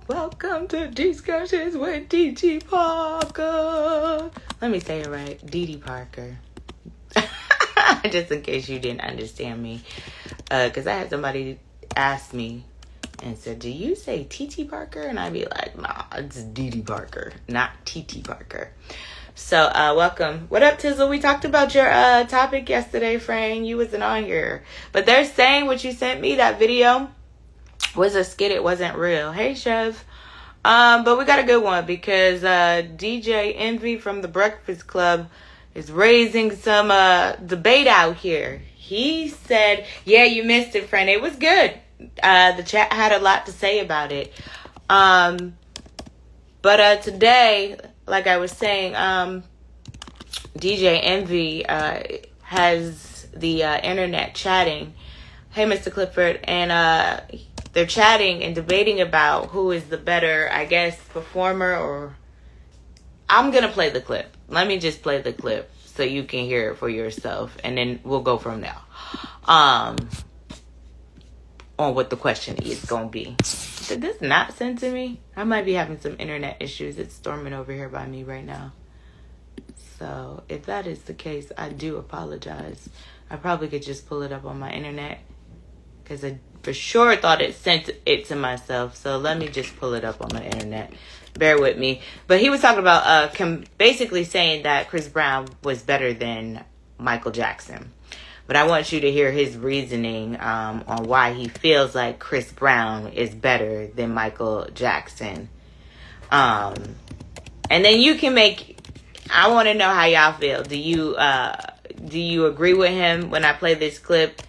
Welcome to Discussions with D.G. Parker. Let me say it right. D.D. Parker. Just in case you didn't understand me. Because I had somebody ask me and said, do you say T.T. Parker? And I'd be like, nah, it's D.D. Parker, not T.T. Parker. So, welcome. What up, Tizzle? We talked about your topic yesterday, Frank. You wasn't on here. But they're saying what you sent me, that video, was a skit. It wasn't real. Hey, Chev. But we got a good one because DJ Envy from the Breakfast Club is raising some debate out here. He said, yeah, you missed it, friend. It was good. The chat had a lot to say about it. But today, like I was saying, DJ Envy has the internet chatting. Hey, Mr. Clifford. And they're chatting and debating about who is the better, I guess, performer or... I'm going to play the clip. Let me just play the clip so you can hear it for yourself. And then we'll go from there. On what the question is going to be. Did this not send to me? I might be having some internet issues. It's storming over here by me right now. So if that is the case, I do apologize. I probably could just pull it up on my internet. Because I for sure thought it sent it to myself. So let me just pull it up on my internet. Bear with me. But he was talking about basically saying that Chris Brown was better than Michael Jackson. But I want you to hear his reasoning on why he feels like Chris Brown is better than Michael Jackson. And then you can make... I want to know how y'all feel. Do you agree with him when I play this clip?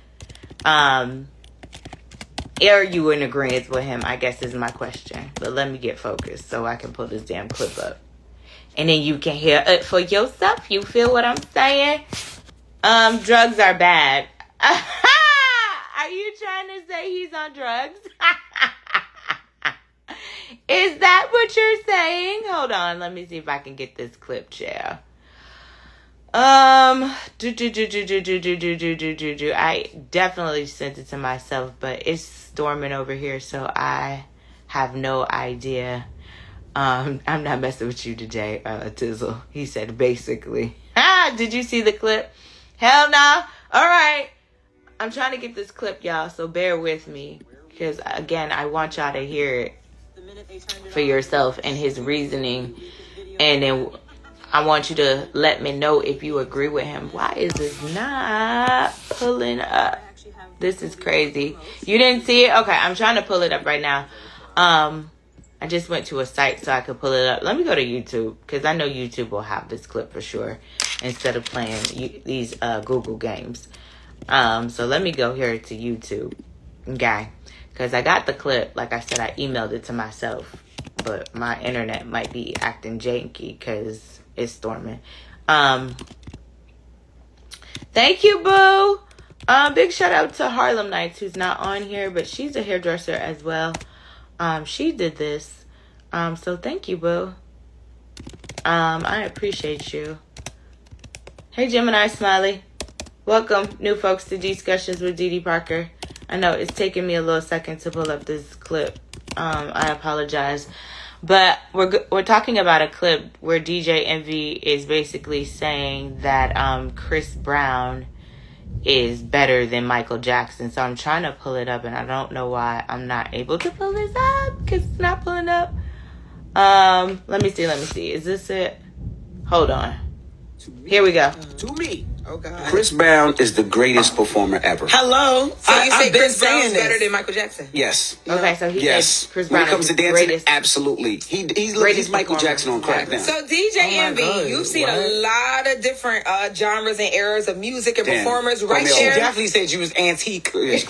Are you in agreement with him, I guess is my question. But let me get focused so I can pull this damn clip up. And then you can hear it for yourself. You feel what I'm saying? Drugs are bad. Are you trying to say he's on drugs? Is that what you're saying? Hold on, let me see if I can get this clip, chair. I definitely sent it to myself, but it's storming over here, so I have no idea. I'm not messing with you today, Tizzle. He said basically. Did you see the clip? Hell no. All right. I'm trying to get this clip, y'all, so bear with me. Because, again, I want y'all to hear it for yourself and his reasoning. And then I want you to let me know if you agree with him. Why is this not pulling up? This is crazy. You didn't see it? Okay, I'm trying to pull it up right now. I just went to a site so I could pull it up. Let me go to YouTube, because I know YouTube will have this clip for sure, instead of playing these Google games. So let me go here to YouTube, okay? Because I got the clip. Like I said, I emailed it to myself, but my internet might be acting janky because it's storming. Thank you, boo. Big shout out to Harlem Nights, who's not on here, but she's a hairdresser as well. She did this. So thank you, boo. I appreciate you. Hey, Gemini Smiley. Welcome, new folks, to Discussions with D.D. Parker. I know it's taking me a little second to pull up this clip. I apologize. But we're talking about a clip where DJ Envy is basically saying that Chris Brown is better than Michael Jackson. So I'm trying to pull it up, and I don't know why I'm not able to pull this up because it's not pulling up. Let me see. Is this it? Hold on. Here we go. To me. Oh, God. Chris Brown is the greatest performer ever. Hello. So you say Chris Brown's this. better than Michael Jackson? Yes. Okay, so he said Chris Brown when it comes is to the dancing, greatest. absolutely. He's Michael Jackson on crack now. So DJ Envy, God. you've seen What? a lot of different genres and eras of music and Damn. performers right She She there. definitely said you was antique. I'm just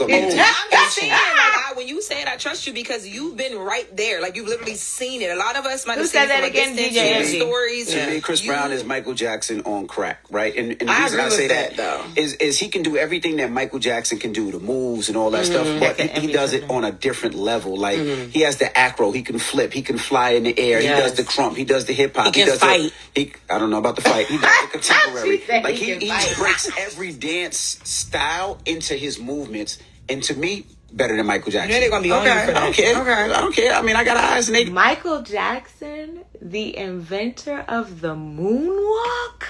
saying, like, when you say it, I trust you because you've been right there. Like, you've literally seen it. A lot of us might Who have seen said it that from again, a distance, DJ heard Envy? stories. To me, Chris Brown is Michael Jackson on crack, right? And the I reason agree I with say that, that though. is he can do everything that Michael Jackson can do, the moves and all that stuff, but he does it on a different level. Like, he has the acro, he can flip, he can fly in the air, Yes. he does the crump, he does the hip hop, He can does fight. I don't know about the fight. He does the contemporary. She said Like he he can fight. breaks every dance style into his movements. And to me, better than Michael Jackson. You know they're gonna be on you for that. I don't care. Okay. I don't care. I mean, I got eyes and they. Michael Jackson, the inventor of the moonwalk?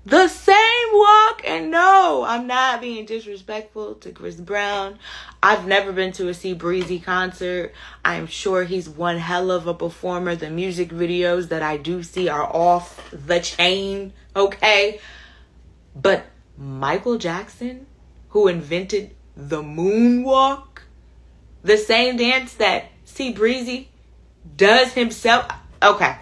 The same walk? And no, I'm not being disrespectful to Chris Brown. I've never been to a C Breezy concert. I'm sure he's one hell of a performer. The music videos that I do see are off the chain, okay? But Michael Jackson, who invented the moonwalk, the same dance that C Breezy does himself. Okay.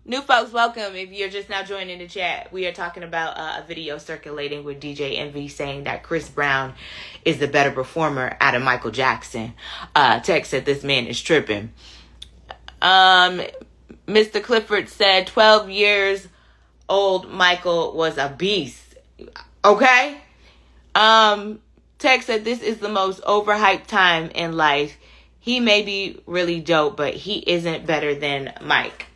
New folks, welcome. If you're just now joining the chat, we are talking about a video circulating with DJ Envy saying that Chris Brown is the better performer out of Michael Jackson. Text said this man is tripping. Mr. Clifford said 12 years old Michael was a beast. Okay? Text said this is the most overhyped time in life. He may be really dope, but he isn't better than Mike.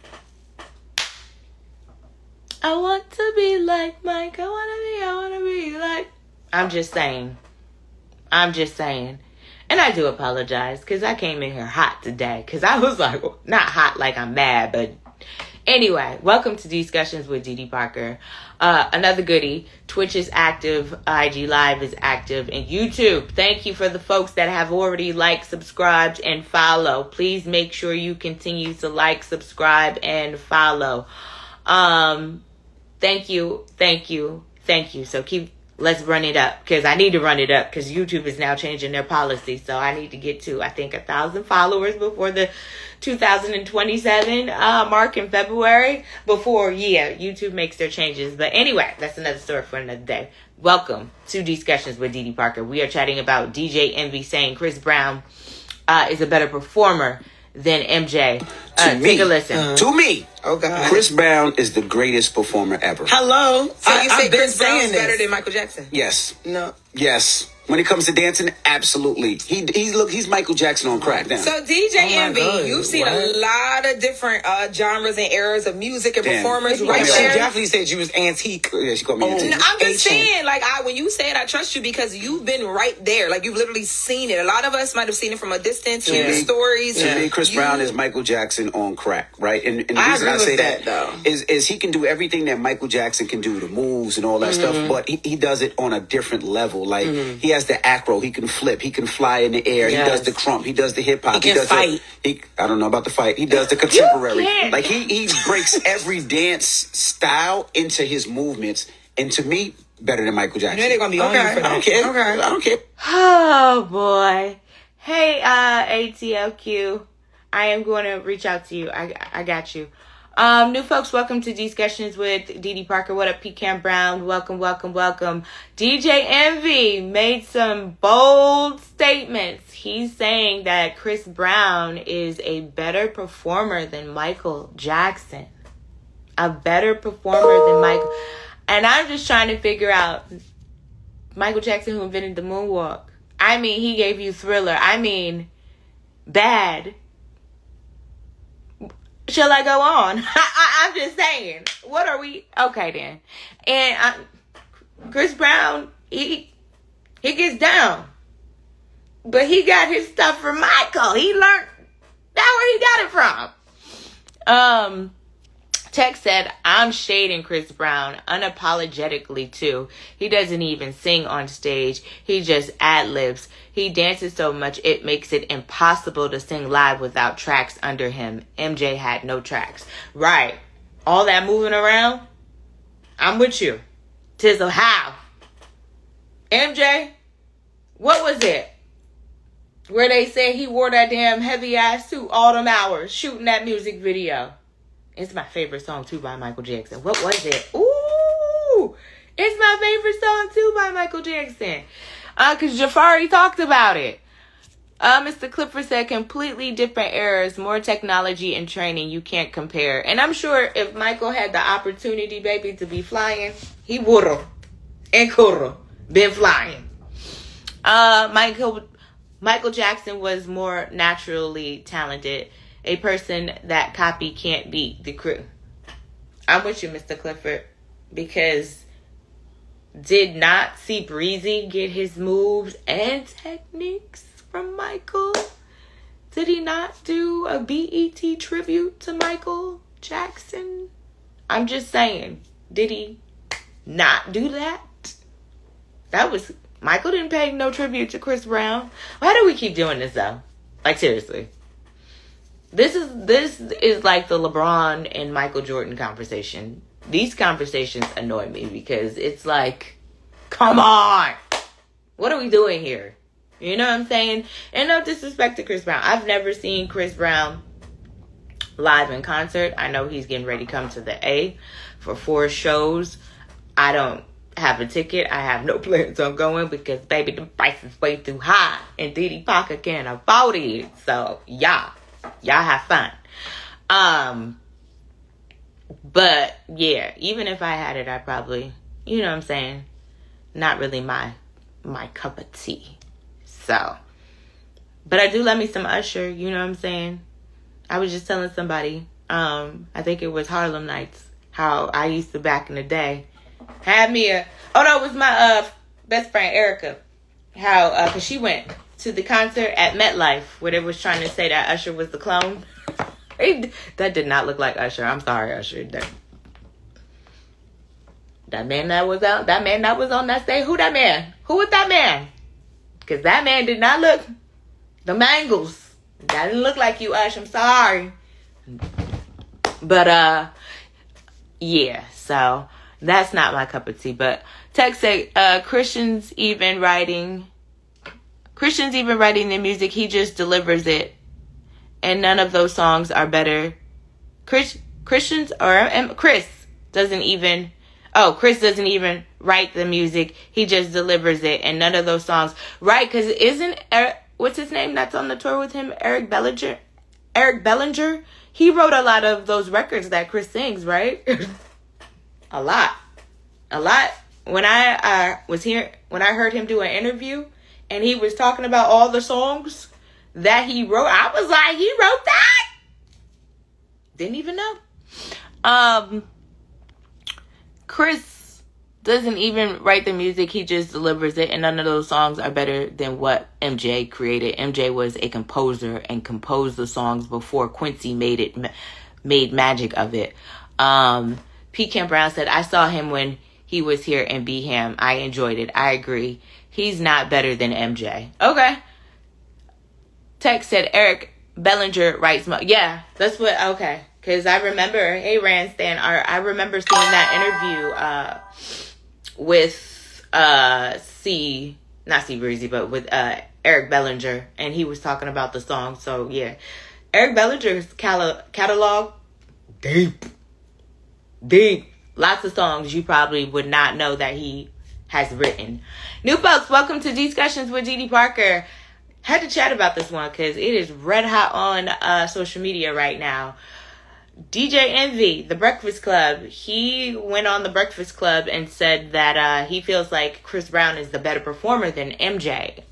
I want to be like Mike. I want to be like. I'm just saying. And I do apologize because I came in here hot today. Because I was like, not hot like I'm mad, but anyway, welcome to Discussions with Didi Parker. Another goodie. Twitch is active. IG Live is active. And YouTube. Thank you for the folks that have already liked, subscribed, and follow. Please make sure you continue to like, subscribe, and follow. Thank you. So let's run it up. Because I need to run it up. Because YouTube is now changing their policy. So I need to get to, I think, 1,000 followers before the 2027 mark in February. Before, YouTube makes their changes. But anyway, that's another story for another day. Welcome to Discussions with Didi Parker. We are chatting about DJ Envy saying Chris Brown is a better performer than MJ. Take a listen. To me, Oh God. Chris Brown is the greatest performer ever. Hello. So you say I've been Chris Brown's saying better this. than Michael Jackson? Yes. No. Yes. When it comes to dancing, absolutely. He's Michael Jackson on crack now. So DJ Oh my Envy, God. you've seen What? a lot of different genres and eras of music and Damn. performers Yeah, right she She there. definitely said you was antique. Yeah, she called me antique. No, I'm just Ancient. saying, like, when you say it, I trust you because you've been right there. Like, you've literally seen it. A lot of us might have seen it from a distance, hear the Yeah. stories. To me, Chris You- Brown is Michael Jackson on crack, right? And the I reason agree I say with that, though. is he can do everything that Michael Jackson can do, the moves and all that stuff, but he does it on a different level. Like, he has the acro, he can flip, he can fly in the air, he Yes. does the crump, he does the hip hop, He can does fight. I don't know about the fight. He does the contemporary. can't. Like he breaks every dance style into his movements, and to me, better than Michael You Jackson. know they're going to be on you Okay. for I that. don't care. Okay. I don't care. Oh boy. Hey, ATLQ. I am going to reach out to you. I got you. New folks, welcome to Discussions with Didi Parker. What up, Pecan Brown? Welcome. DJ Envy made some bold statements. He's saying that Chris Brown is a better performer than Michael Jackson. A better performer than Michael. And I'm just trying to figure out Michael Jackson, who invented the moonwalk. I mean, he gave you Thriller. I mean, Bad. Shall I go on? I'm just saying. What are we? Okay, then. And Chris Brown, he gets down. But he got his stuff from Michael. He learned that where he got it from. Tex said, I'm shading Chris Brown unapologetically too. He doesn't even sing on stage. He just ad-libs. He dances so much it makes it impossible to sing live without tracks under him. MJ had no tracks. Right. All that moving around, I'm with you. Tizzle, how? MJ, what was it? Where they said he wore that damn heavy ass suit all them hours shooting that music video. It's my favorite song, too, by Michael Jackson. What was it? Ooh! It's my favorite song, too, by Michael Jackson. Because Jafari talked about it. Mr. Clifford said, completely different eras, more technology and training. You can't compare. And I'm sure if Michael had the opportunity, baby, to be flying, he would've and could've been flying. Michael Jackson was more naturally talented. A person that copy can't beat the crew. I'm with you, Mr. Clifford, because did not see Breezy get his moves and techniques from Michael? Did he not do a BET tribute to Michael Jackson? I'm just saying, did he not do that? Michael didn't pay no tribute to Chris Brown. Why do we keep doing this though? Like, seriously. This is like the LeBron and Michael Jordan conversation. These conversations annoy me because it's like, come on. What are we doing here? You know what I'm saying? And no disrespect to Chris Brown. I've never seen Chris Brown live in concert. I know he's getting ready to come to the A for 4 shows. I don't have a ticket. I have no plans on going because, baby, the price is way too high. And Didi Parker can't afford it. So, y'all have fun. But, yeah, even if I had it, I probably, you know what I'm saying, not really my cup of tea. So, but I do love me some Usher, you know what I'm saying? I was just telling somebody, I think it was Harlem Nights, how I used to back in the day have me it was my best friend Erica, how because she went to the concert at MetLife where they was trying to say that Usher was the clone. That did not look like Usher. I'm sorry, Usher. That man that was on that stage, who that man? Who was that man? Because that man did not look the mangles. That didn't look like you, Usher. I'm sorry. But yeah, so that's not my cup of tea. But Tex said Christian's even writing the music, he just delivers it. And none of those songs are better. Chris doesn't even write the music. He just delivers it. And none of those songs, right? Because isn't, what's his name that's on the tour with him? Eric Bellinger? He wrote a lot of those records that Chris sings, right? A lot. When I heard him do an interview and he was talking about all the songs that he wrote, I was like, he wrote that? Didn't even know. Chris doesn't even write the music, he just delivers it, and none of those songs are better than what MJ created. MJ was a composer and composed the songs before Quincy made magic of it. P. Kent Brown said, I saw him when he was here in Beham. I enjoyed it. I agree. He's not better than MJ. Okay. Tex said Eric Bellinger writes yeah, that's what, okay. Because I remember, hey Ranstan, I remember seeing that interview with not C Breezy, but with Eric Bellinger, and he was talking about the song. So yeah, Eric Bellinger's catalog, deep. Lots of songs you probably would not know that he has written. New folks, welcome to Discussions with Didi Parker. Had to chat about this one because it is red hot on social media right now. DJ Envy, The Breakfast Club, he went on The Breakfast Club and said that he feels like Chris Brown is the better performer than MJ.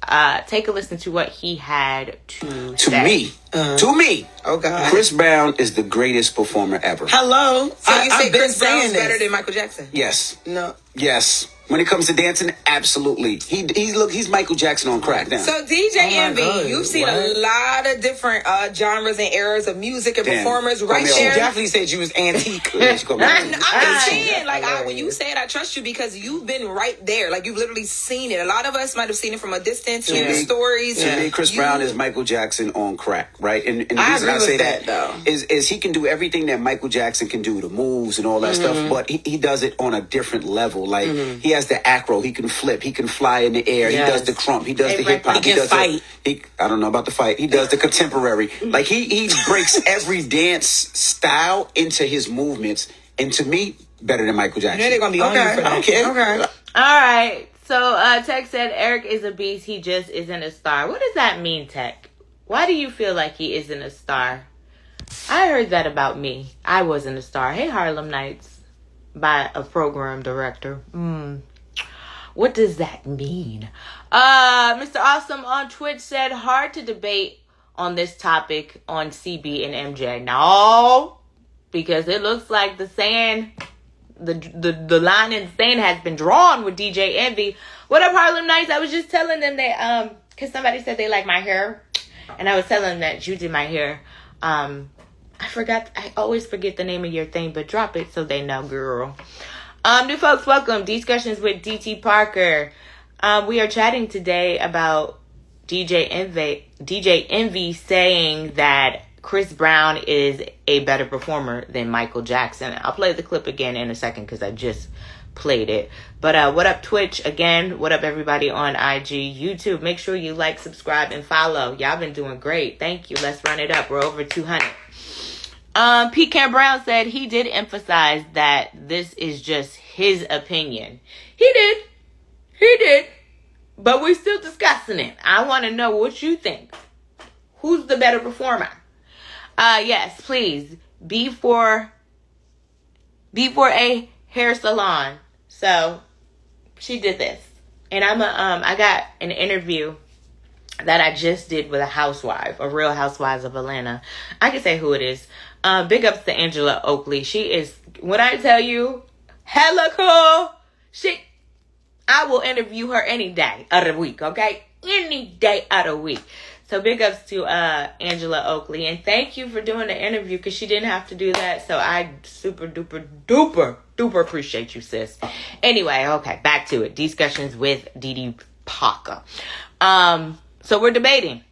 Take a listen to what he had to say. To me, Oh God. Chris Brown is the greatest performer ever. Hello. So you say I've been Chris Brown's saying better this. than Michael Jackson? Yes. No. Yes. When it comes to dancing, absolutely. He's Michael Jackson on crack now. So DJ Envy, God, you've seen what? a lot of different genres and eras of music and Damn. performers Call right me She old. there. definitely said you was antique. Yeah, she called me I'm old. just saying, like, when you said I trust you because you've been right there. Like, you've literally seen it. A lot of us might have seen it from a distance, hear the stories. To me, Chris Brown is Michael Jackson on crack, right? And the I reason agree I say with that that, though. is he can do everything that Michael Jackson can do, the moves and all that stuff, but he does it on a different level. Like, he has the acro, he can flip, he can fly in the air, Yes. he does the crump, he does the hip hop, He can does fight. I don't know about the fight. He does the contemporary. Like, he breaks every dance style into his movements, and to me, better than Michael Jackson. You know they're gonna be on you for I don't that. care. Okay. All right. So Tech said Eric is a beast. He just isn't a star. What does that mean, Tech? Why do you feel like he isn't a star? I heard that about me. I wasn't a star. Hey, Harlem Nights, by a program director. What does that mean? Mr. Awesome on Twitch said, hard to debate on this topic on CB and MJ. No, because it looks like the the line in the sand has been drawn with DJ Envy. What up, Harlem Nights? I was just telling them that because somebody said they like my hair, and I was telling them that you did my hair. I forgot. I always forget the name of your thing, but drop it so they know, girl. New folks, welcome. Discussions with DT Parker. We are chatting today about DJ Envy saying that Chris Brown is a better performer than Michael Jackson. I'll play the clip again in a second because I just played it. But what up, Twitch? Again, what up, everybody on IG, YouTube? Make sure you like, subscribe, and follow. Y'all been doing great. Thank you. Let's run it up. We're over 200. Pete Cam Brown said he did emphasize that this is just his opinion. He did. But we're still discussing it. I want to know what you think. Who's the better performer? Yes, please. Be for a hair salon. So she did this. And I got an interview that I just did with a housewife, a Real Housewives of Atlanta. I can say who it is. Big ups to Angela Oakley. She is, when I tell you, hella cool. I will interview her any day of the week, okay? Any day of the week. So big ups to Angela Oakley. And thank you for doing the interview because she didn't have to do that. So I super duper appreciate you, sis. Anyway, okay, back to it. Discussions with DT Parker. So we're debating.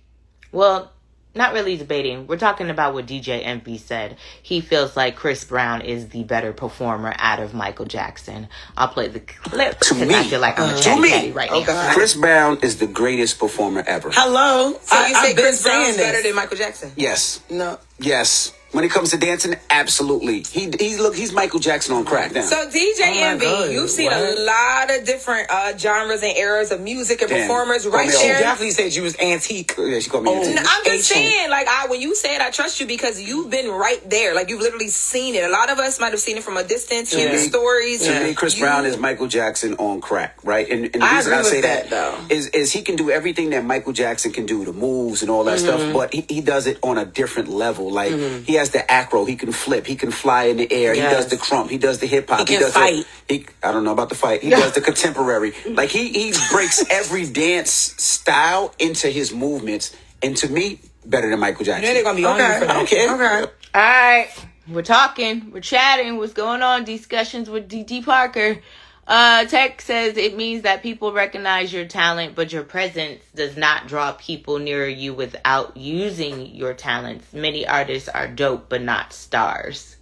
Well, not really debating. We're talking about what DJ Envy said. He feels like Chris Brown is the better performer out of Michael Jackson. I'll play the clip because I feel like I'm a chatty right now. Chris Brown is the greatest performer ever. Hello. So you say I've been Chris Brown's saying this. better than Michael Jackson? Yes. No. Yes. When it comes to dancing, absolutely. He's Michael Jackson on crack now. So DJ Envy, God. you've seen What? a lot of different genres and eras of music and performers right me She there. definitely said you was antique. Yeah, she called me antique. No, I'm just Ancient. saying, like, when you said I trust you because you've been right there. Like, you've literally seen it. A lot of us might have seen it from a distance, hearing stories. To me, Chris Brown is Michael Jackson on crack, right? And the I reason agree I say with that that, though. is he can do everything that Michael Jackson can do, the moves and all that stuff, but he does it on a different level. Like, he has the acro, he can flip, he can fly in the air, he does the crump, he does the hip hop, He can does fight. I don't know about the fight. He does the contemporary. Like, he breaks every dance style into his movements, and to me, better than Michael Jackson. You know they're going to be on you for that. I don't care. Okay. All right. We're talking. We're chatting. What's going on? Discussions with DT Parker. Tech says it means that people recognize your talent, but your presence does not draw people near you without using your talents. Many artists are dope, but not stars.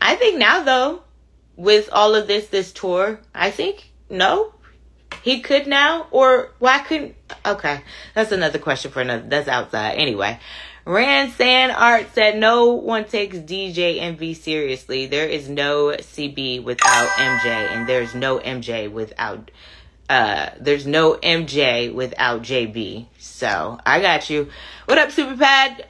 I think now, though, with all of this tour, I think, no, he could now, or why couldn't? Okay, that's another question for another. That's outside. Anyway, Rand San Art said no one takes DJ Envy seriously. There is no CB without MJ, and there's no MJ without JB. So I got you. What up, Superpad?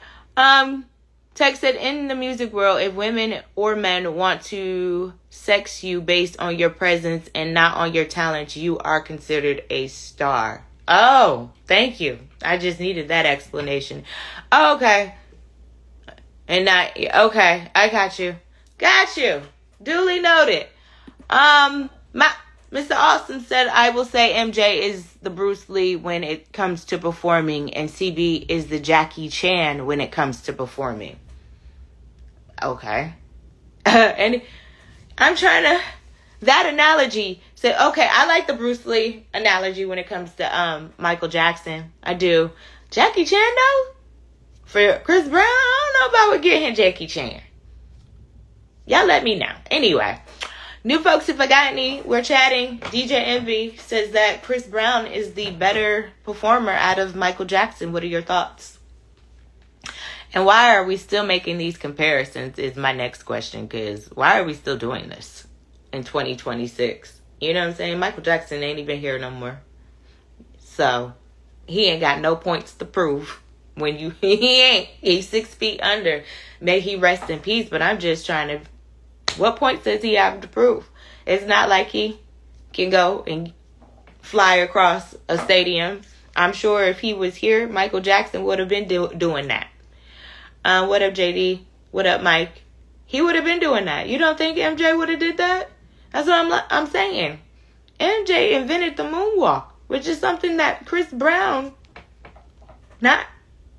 Tech said, in the music world, if women or men want to sex you based on your presence and not on your talent, you are considered a star. Oh, thank you. I just needed that explanation. Okay. And okay, I got you. Got you. Duly noted. Mr. Austin said, I will say MJ is the Bruce Lee when it comes to performing, and CB is the Jackie Chan when it comes to performing. Okay. And I'm trying to, that analogy said, okay, I like the Bruce Lee analogy when it comes to Michael Jackson. I do. Jackie Chan, though? For Chris Brown, I don't know about getting Jackie Chan. Y'all let me know. Anyway, new folks, if I got any, we're chatting. DJ Envy says that Chris Brown is the better performer out of Michael Jackson. What are your thoughts? And why are we still making these comparisons is my next question, because why are we still doing this in 2026? You know what I'm saying? Michael Jackson ain't even here no more. So, he ain't got no points to prove. When he's 6 feet under. May he rest in peace, but I'm just trying to, what points does he have to prove? It's not like he can go and fly across a stadium. I'm sure if he was here, Michael Jackson would have been doing that. What up, JD? What up, Mike? He would have been doing that. You don't think MJ would have did that? That's what I'm saying. MJ invented the moonwalk, which is something that Chris Brown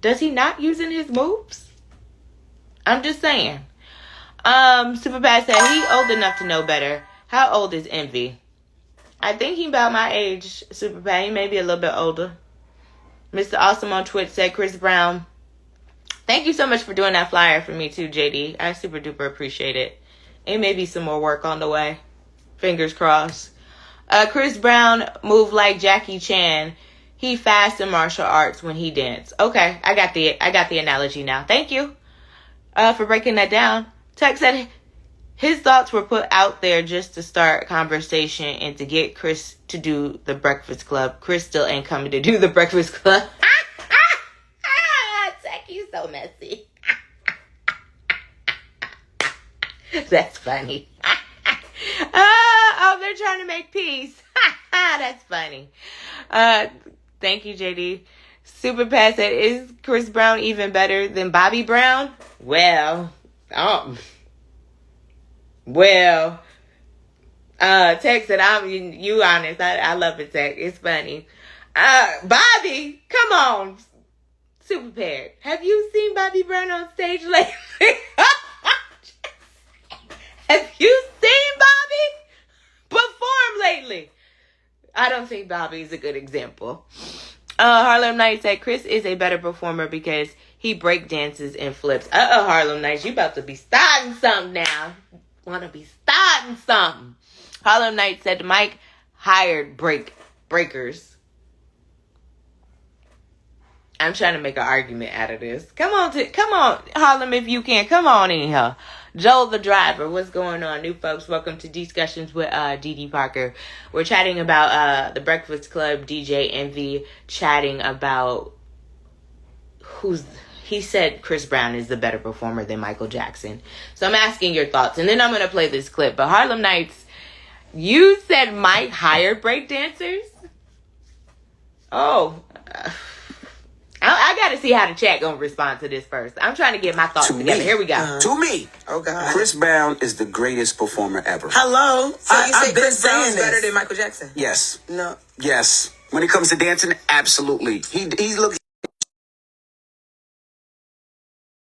does he not use in his moves? I'm just saying. Superbad said he old enough to know better. How old is Envy? I think he about my age, Superbad. He may be a little bit older. Mr. Awesome on Twitch said Chris Brown. Thank you so much for doing that flyer for me too, JD. I super duper appreciate it. It may be some more work on the way. Fingers crossed. Chris Brown moved like Jackie Chan. He fast in martial arts when he dance. Okay, I got the analogy now. Thank you for breaking that down. Tech said his thoughts were put out there just to start conversation and to get Chris to do the Breakfast Club. Chris still ain't coming to do the Breakfast Club. Tech, you so messy. That's funny. Oh, they're trying to make peace. That's funny. Thank you, JD. Super Pat said, is Chris Brown even better than Bobby Brown? Well, Tech said, you honest. I love it, Tech. It's funny. Bobby, come on. Super Pat, have you seen Bobby Brown on stage lately? Have you seen Bobby perform lately? I don't think Bobby's a good example. Harlem Knight said Chris is a better performer because he break dances and flips. Harlem Knight, you about to be starting something now. Want to be starting something. Harlem Knight said Mike hired breakers. I'm trying to make an argument out of this. Come on, Harlem, if you can. Come on in here. Joel the driver, what's going on? New folks, welcome to Discussions with DD Parker. We're chatting about the Breakfast Club, DJ Envy, chatting about he said Chris Brown is the better performer than Michael Jackson. So I'm asking your thoughts, and then I'm going to play this clip. But Harlem Nights, you said Mike hired breakdancers? Oh, I got to see how the chat going to respond to this first. I'm trying to get my thoughts together. Here we go. To me, Oh God. Chris Brown is the greatest performer ever. Hello. So you say I've been Chris Brown's saying better this. than Michael Jackson? Yes. No. Yes. When it comes to dancing, absolutely. He looks.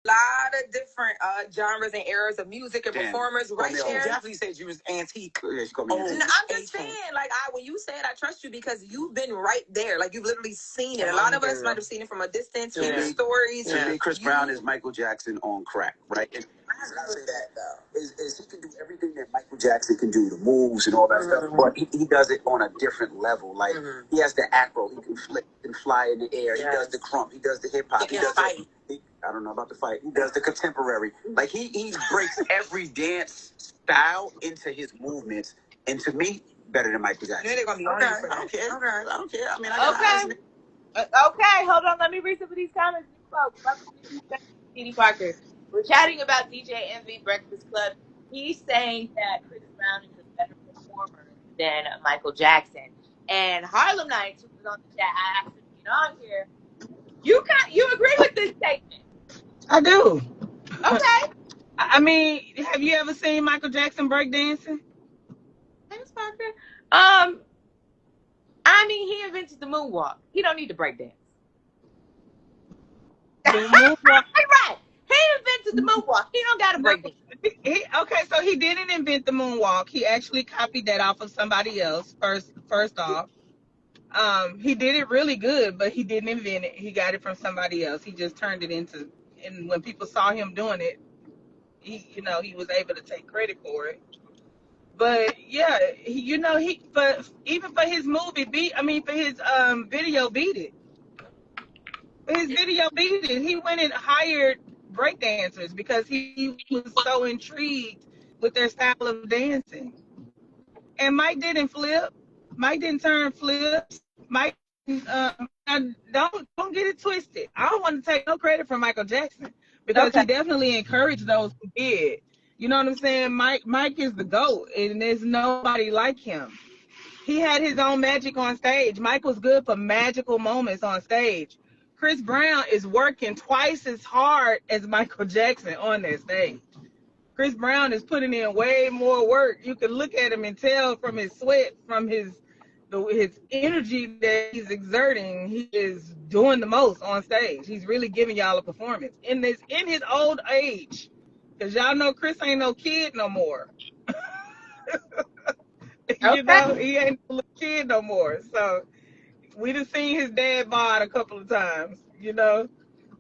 A lot of different genres and eras of music and Damn. performers right She there. definitely said you was antique. Yeah, she called me Oh. antique. No, I'm just saying, like, when you said I trust you because you've been right there. Like, you've literally seen it. A lot of us might have seen it from a distance, Yeah. hearing stories. To me, Chris Brown is Michael Jackson on crack, right? And I say that though is he can do everything that Michael Jackson can do, the moves and all that stuff, but he does it on a different level. Like he has the acro, he can flip and fly in the air. He does the crump, he does the hip hop, He can fight. I don't know about the fight. He does the contemporary. Like he breaks every dance style into his movements, and to me, better than Michael You know Jackson. they're going to be on you for I don't that. care. I don't care. I mean, I got eyes. Okay, hold on. Let me read some of these comments. Folks, welcome to DD Parker. We're chatting about DJ Envy Breakfast Club. He's saying that Chris Brown is a better performer than Michael Jackson. And Harlem Nights, who was on the chat, I asked him to get on here. You agree with this statement? I do. Okay. I mean, have you ever seen Michael Jackson breakdancing? Thanks, Parker. I mean, he invented the moonwalk. He don't need to break dance. The moonwalk. Right. He invented the moonwalk. He don't got to break dance. Okay, so he didn't invent the moonwalk. He actually copied that off of somebody else. First off, he did it really good, but he didn't invent it. He got it from somebody else. He just turned it into. And when people saw him doing it, he was able to take credit for it. But yeah, but even for his movie for his video Beat It. For his video Beat It, he went and hired breakdancers because he was so intrigued with their style of dancing. And Mike didn't flip. Mike didn't turn flips. Mike, don't get it twisted. I don't want to take no credit from Michael Jackson because he definitely encouraged those who did. You know what I'm saying? Mike is the GOAT, and there's nobody like him. He had his own magic on stage. Mike was good for magical moments on stage. Chris Brown is working twice as hard as Michael Jackson on that stage. Chris Brown is putting in way more work. You can look at him and tell from his sweat, from his energy that he's exerting, he is doing the most on stage. He's really giving y'all a performance in his old age, because y'all know Chris ain't no kid no more. You know, he ain't a little kid no more. So we done seen his dad bod a couple of times, you know,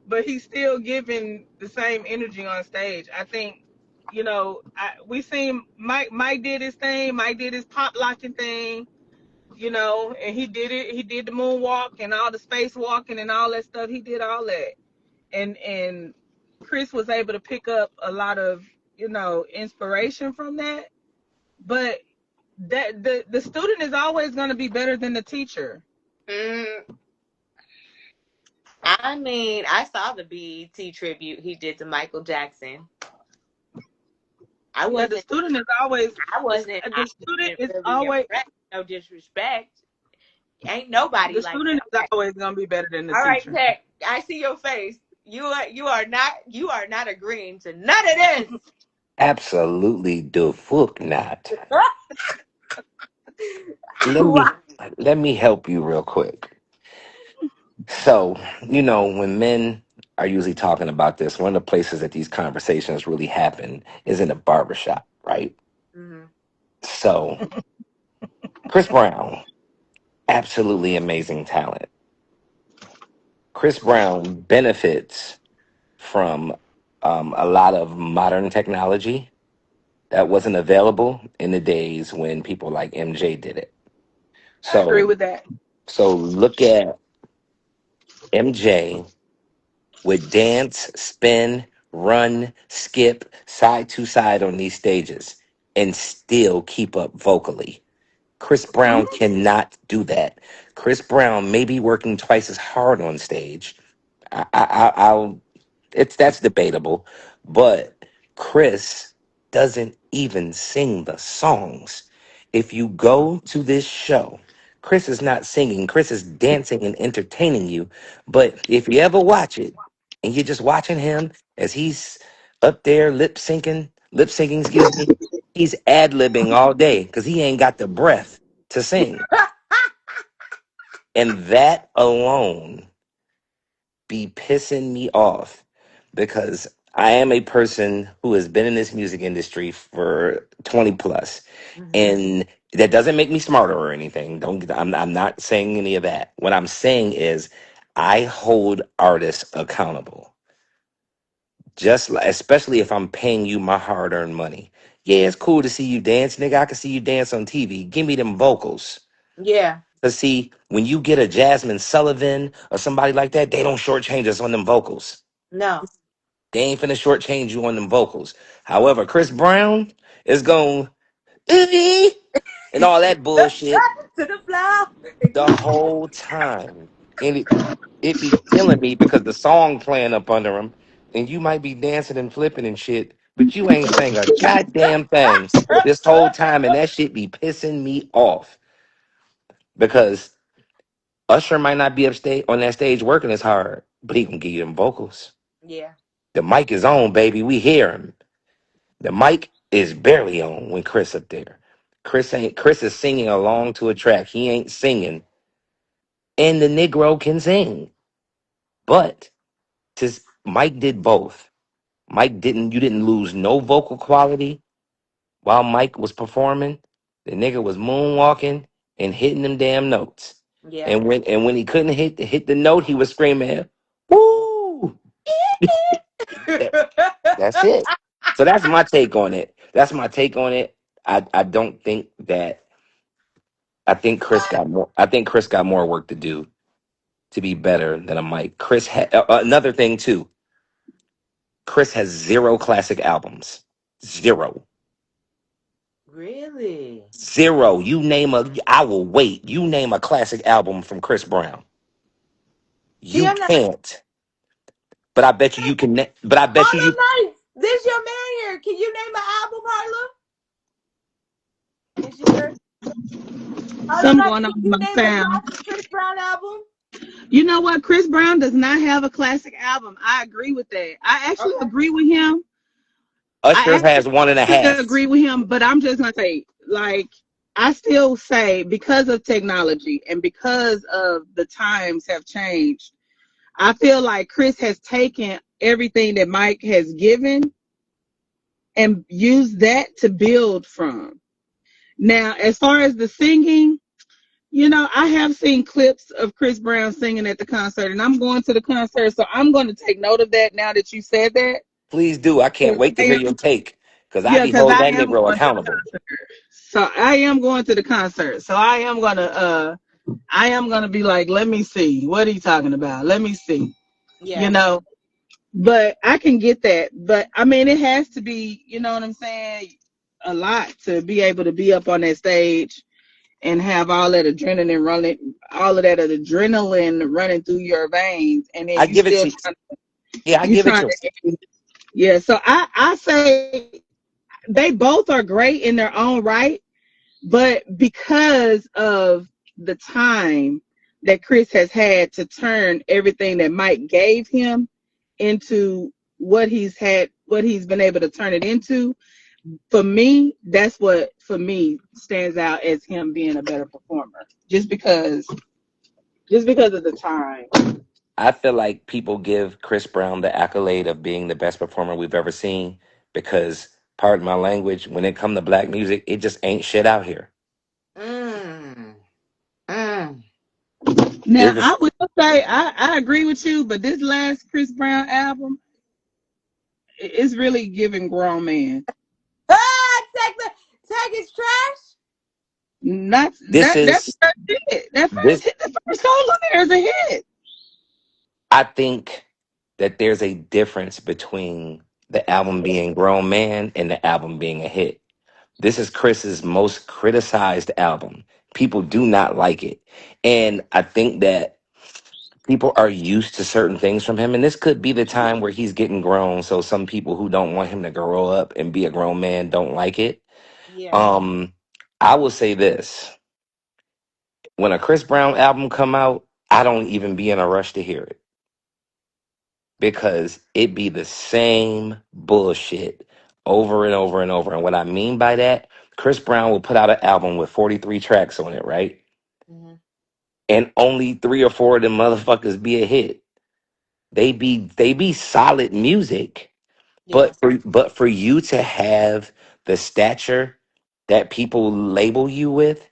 but he's still giving the same energy on stage. I think, you know, we seen Mike did his thing. Mike did his pop locking thing, you know, and he did it. He did the moonwalk and all the space walking and all that stuff. He did all that. And Chris was able to pick up a lot of, you know, inspiration from that. But that the student is always going to be better than the teacher. I mean, I saw the BET tribute he did to Michael Jackson. The student is always. The student is always. No disrespect. Ain't nobody the like student that. is always gonna be better than the All teacher. All right, Tech, I see your face. You are not agreeing to none of this. Absolutely the fuck not. Let me help you real quick. So, you know, when men are usually talking about this, one of the places that these conversations really happen is in a barbershop, right? Mm-hmm. So, Chris Brown, absolutely amazing talent. Chris Brown benefits from a lot of modern technology that wasn't available in the days when people like MJ did it. I agree with that. So look at MJ would dance, spin, run, skip side to side on these stages and still keep up vocally. Chris Brown cannot do that. Chris Brown may be working twice as hard on stage. That's debatable, but Chris doesn't even sing the songs. If you go to this show, Chris is not singing. Chris is dancing and entertaining you. But if you ever watch it and you're just watching him as he's up there lip syncing, excuse me, he's ad-libbing all day because he ain't got the breath to sing. And that alone be pissing me off because I am a person who has been in this music industry for 20 plus. Mm-hmm. And that doesn't make me smarter or anything. I'm not saying any of that. What I'm saying is I hold artists accountable. Especially if I'm paying you my hard-earned money. Yeah, it's cool to see you dance, nigga. I can see you dance on TV. Give me them vocals. Yeah. But see, when you get a Jasmine Sullivan or somebody like that, they don't shortchange us on them vocals. No. They ain't finna shortchange you on them vocals. However, Chris Brown is going and all that bullshit to the floor the whole time. And it be killing me because the song playing up under him, and you might be dancing and flipping and shit, but you ain't saying a goddamn thing this whole time, and that shit be pissing me off. Because Usher might not be upstate on that stage working as hard, but he can give you them vocals. Yeah. The mic is on, baby. We hear him. The mic is barely on when Chris up there. Chris is singing along to a track. He ain't singing. And the Negro can sing. But Mike did both. You didn't lose no vocal quality while Mike was performing. The nigga was moonwalking and hitting them damn notes. Yeah. And when he couldn't hit the note, he was screaming, "Woo!" That's it. So that's my take on it. I don't think that. I think Chris got more. I think Chris got more work to do to be better than a Mike. Another thing too. Chris has 0 classic albums. 0. Really? 0. I will wait. You name a classic album from Chris Brown. You can't. But I bet you can. But I bet you. This your man here. Can you name an album, Harlow? Is yours? Something going on with my sound. Chris Brown album? You know what? Chris Brown does not have a classic album. I agree with that. I actually agree with him. I Usher has actually one and a half. agree with him, but I'm just gonna say, like, I still say because of technology and because of the times have changed, I feel like Chris has taken everything that Mike has given and used that to build from. Now, as far as the singing, I have seen clips of Chris Brown singing at the concert, and I'm going to the concert, so I'm going to take note of that now that you said that. Please do. I can't wait to hear your take because I Yeah, be because holding I that am Negro going to the accountable. concert. So I am going to the concert. So I am gonna be like, let me see. What are you talking about? Let me see. You Yeah. know. But I can get that. But I mean it has to be, you know what I'm saying, a lot to be able to be up on that stage and have all of that adrenaline running through your veins, and then I you give it still to Yeah, I you give it trying to to. Yeah, so I say they both are great in their own right, but because of the time that Chris has had to turn everything that Mike gave him into what he's been able to turn it into, for me, that's what for me stands out as him being a better performer. Just because of the time. I feel like people give Chris Brown the accolade of being the best performer we've ever seen because, pardon my language, when it come to black music, it just ain't shit out here. Mm. Mm. Now There's just I would say I agree with you, but this last Chris Brown album is really giving grown man. Ah, tag is trash. Not this that is first hit. That first this hit, the first song on there is a hit. I think that there's a difference between the album being grown man and the album being a hit. This is Chris's most criticized album. People do not like it. And I think that people are used to certain things from him. And this could be the time where he's getting grown. So some people who don't want him to grow up and be a grown man don't like it. Yeah. Um, I will say this. When a Chris Brown album come out, I don't even be in a rush to hear it because it be the same bullshit over and over and over. And what I mean by that, Chris Brown will put out an album with 43 tracks on it, right? Hmm. And only 3 or 4 of them motherfuckers be a hit. They be solid music, Yeah. but for you to have the stature that people label you with,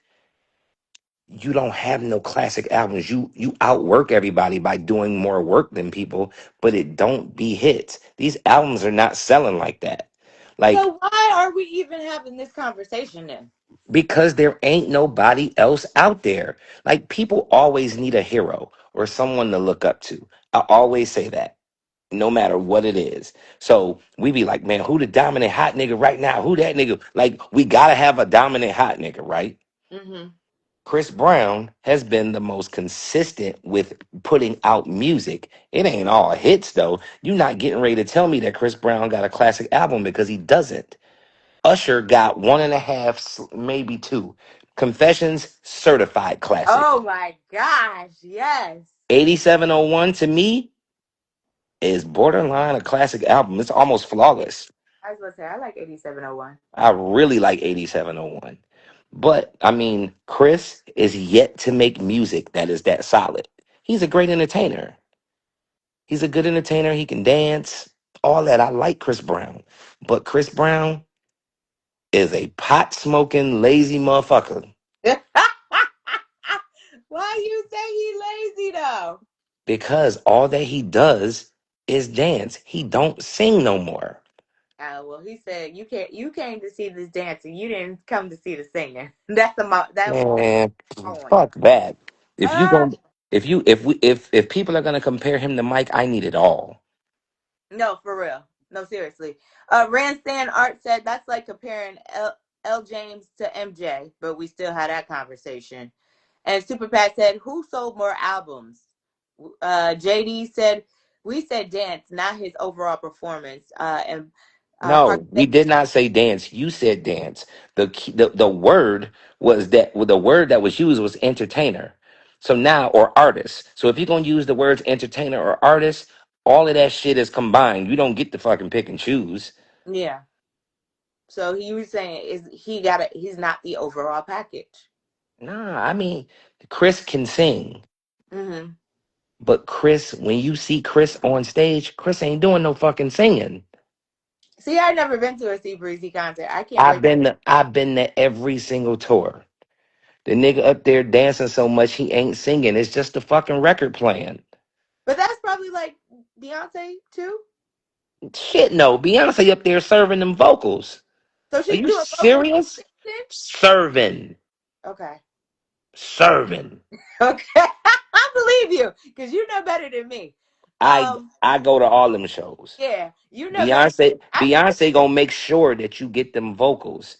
you don't have no classic albums. You outwork everybody by doing more work than people, but it don't be hits. These albums are not selling like that. Like, So why are we even having this conversation then? because there ain't nobody else out there. Like, people always need a hero or someone to look up to. I always say that, no matter what it is. So we be like, man, who the dominant hot nigga right now? Who that nigga? Like, we gotta have a dominant hot nigga, right? Hmm. Chris Brown has been the most consistent with putting out music. It ain't all hits though. You're not getting ready to tell me that Chris Brown got a classic album because he doesn't. Usher got one and a half, maybe two. Confessions, certified classic. Oh my gosh, yes. 8701 to me is borderline a classic album. It's almost flawless. I was gonna say I like 8701. I really like 8701. But I mean, Chris is yet to make music that is that solid. He's a great entertainer. He's a good entertainer. He can dance, all that. I like Chris Brown. But Chris Brown is a pot smoking, lazy motherfucker Why you say he lazy though? because all that he does is dance. He don't sing no more. Well, he said you came to see this dancing. You didn't come to see the singing. That's Man, the point. fuck that. If you Uh, going if people are gonna compare him to Mike, I need it all. no, for real. No, seriously. Randstand Art said that's like comparing L. James to MJ, but we still had that conversation. And Super Pat said, who sold more albums? JD said, we said dance, not his overall performance. And Park No, we did not say dance. You said dance. The word was that well, the word that was used was entertainer. So now or artist. So if you're gonna use the words entertainer or artist, all of that shit is combined. You don't get to fucking pick and choose. yeah. So he was saying he's not the overall package. Nah, I mean, Chris can sing, Mm-hmm. but Chris, when you see Chris on stage, Chris ain't doing no fucking singing. See, I've never been to a C Breezy concert. I can't wait. I've been to every single tour. The nigga up there dancing so much he ain't singing. It's just the fucking record playing. But that's probably like Beyonce too. Shit, no. Beyonce up there serving them vocals. So Are she's you doing vocals and serious? singing? Serving. Okay. Serving. Okay. I believe you because you know better than me. I go to all them shows. Yeah, you know better. Beyonce gonna make sure that you get them vocals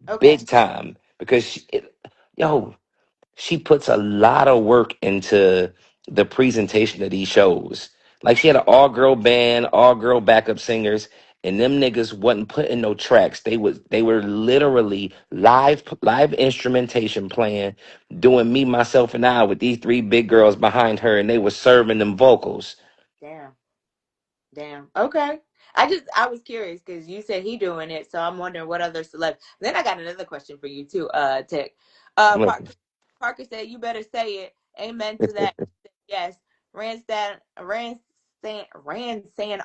Okay. big time because yo, she puts a lot of work into the presentation of these shows. Like she had an all girl band, all girl backup singers, and them niggas wasn't putting no tracks. They were literally live instrumentation playing, doing me, myself, and I with these three big girls behind her, and they were serving them vocals. Damn. Okay. I was curious because you said he doing it, so I'm wondering what other celebs. Then I got another question for you too, Tech. Parker said you better say it. Amen to that. Yes. Rand San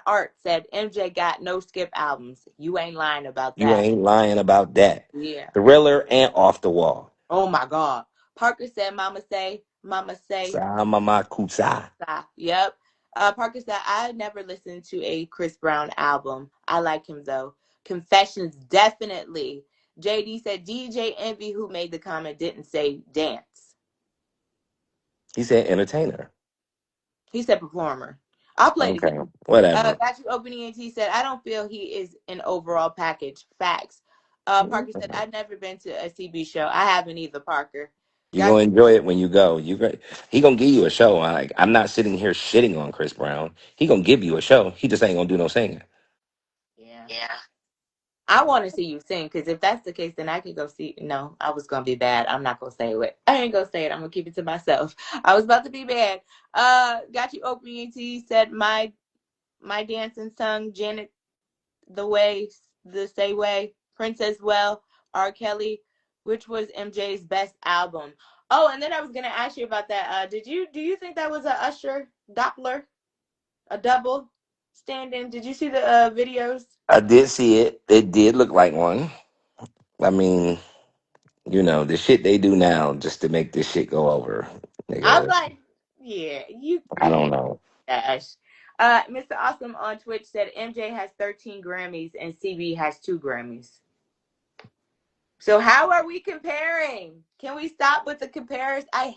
Art said MJ got no skip albums. You ain't lying about You that. ain't lying about that. Yeah. Thriller and Off the Wall. Oh my God. Parker said Mama say. Sa Mama Kusa. Yep. Parker said, I never listened to a Chris Brown album. I like him though. Confessions, definitely. JD said DJ Envy, who made the comment, didn't say dance. He said entertainer. He said performer. I'll play it Okay, again. whatever. Got you opening and he said, I don't feel he is an overall package. Facts. Parker said, I've never been to a CB show. I haven't either, Parker. You gonna enjoy it when you go. He gonna give you a show. I'm not sitting here shitting on Chris Brown. He gonna give you a show. He just ain't gonna do no singing. Yeah. I want to see you sing because if that's the case, then I could go see. No, I was gonna be bad. I'm not gonna say it. I ain't gonna say it. I'm gonna keep it to myself. I was about to be bad. Got you opening. He said my dancing song Janet the Say Way Princess Well R Kelly, which was MJ's best album. Oh, and then I was gonna ask you about that. Do you think that was a Usher Doppler, a double stand-in? Did you see the videos? I did see it. It did look like one. I mean, the shit they do now just to make this shit go over. I'm Nigga, like, yeah, I don't know. gosh. Mr. Awesome on Twitch said MJ has 13 Grammys and CB has 2 Grammys. So how are we comparing? Can we stop with the comparison? I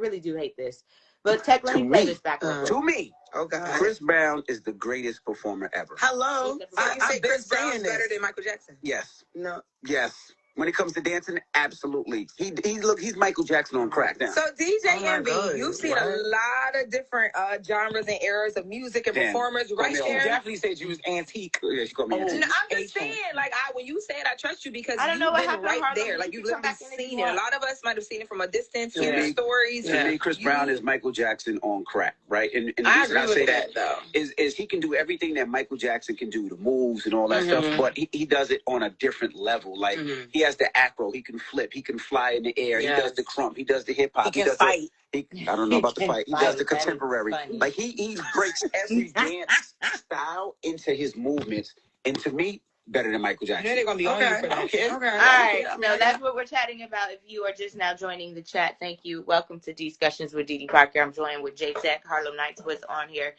really do hate this. But Tech, let me play this back real quick. To me, Oh God. Chris Brown is the greatest performer ever. Hello. So you say I've been Chris Brown's saying better this. than Michael Jackson? Yes. No. Yes. When it comes to dancing, absolutely. He's Michael Jackson on crack now. So DJ Oh my Envy, God, you've seen what? a lot of different genres and eras of music and Damn. performers right She there. definitely said you was antique. Yeah, she called me Oh. antique. No, I'm just saying, like, when you said I trust you because I don't you've know what been happened, right Harlem. there. You Like, you've can come literally back in if seen you it. A want. lot of us might have seen it from a distance, Yeah. hearing stories. To me, Chris Brown is Michael Jackson on crack, right? And the I reason agree I say with that though. is he can do everything that Michael Jackson can do, the moves and all that stuff, but he does it on a different level. Like he has the acro, he can flip, he can fly in the air, he does the crump, he does the hip hop, He can fight. I don't know about the fight. He does the That is contemporary. funny. Like he breaks every dance style into his movements, and to me, better than Michael You know Jackson. they're going to be on you for that. Okay. All right, so that's what we're chatting about. If you are just now joining the chat, thank you. Welcome to Discussions with Didi Parker. I'm joined with J Tech. Harlem Nights was on here,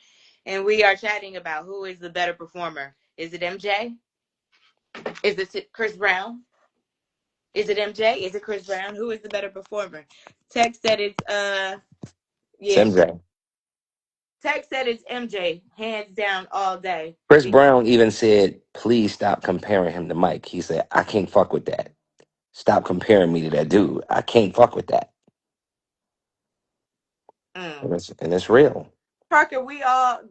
and we are chatting about who is the better performer. Is it MJ? Is it Chris Brown? Is it MJ? Is it Chris Brown? Who is the better performer? Tech said it's It's yeah. MJ. Tech said it's MJ, hands down all day. Chris Brown even said, please stop comparing him to Mike. He said, I can't fuck with that. Stop comparing me to that dude. I can't fuck with that. And it's real. Parker, we all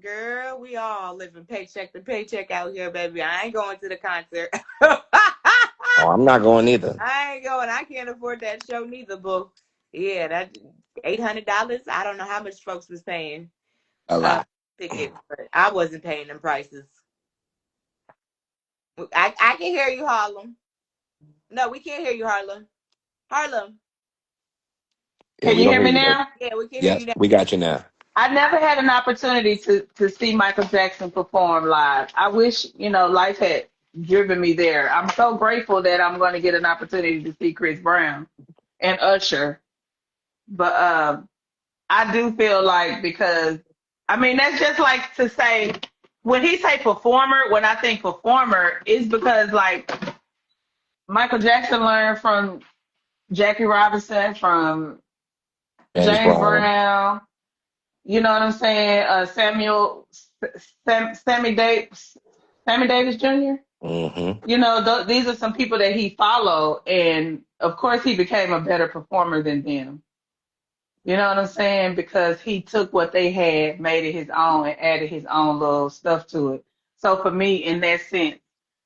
living paycheck to paycheck out here, baby. I ain't going to the concert. Oh, I'm not going either. I ain't going. I can't afford that show neither, boo. Yeah, that $800. I don't know how much folks was paying. A lot. Tickets, but I wasn't paying them prices. I can hear you, Harlem. No, we can't hear you, Harlem. Harlem. Yeah, Can we you don't hear hear me you though. now? Yeah, we can hear Yep, you now. we got you now. I never had an opportunity to see Michael Jackson perform live. I wish, life had driven me there. I'm so grateful that I'm going to get an opportunity to see Chris Brown and Usher. But I do feel like because, I mean, that's just like to say, when he say performer, when I think performer, is because like Michael Jackson learned from Jackie Robinson, from James James Brown. Brown. You know what I'm saying? Sammy Davis Jr. Mm-hmm. These are some people that he followed, and of course, he became a better performer than them. You know what I'm saying? Because he took what they had, made it his own, and added his own little stuff to it. So for me, in that sense,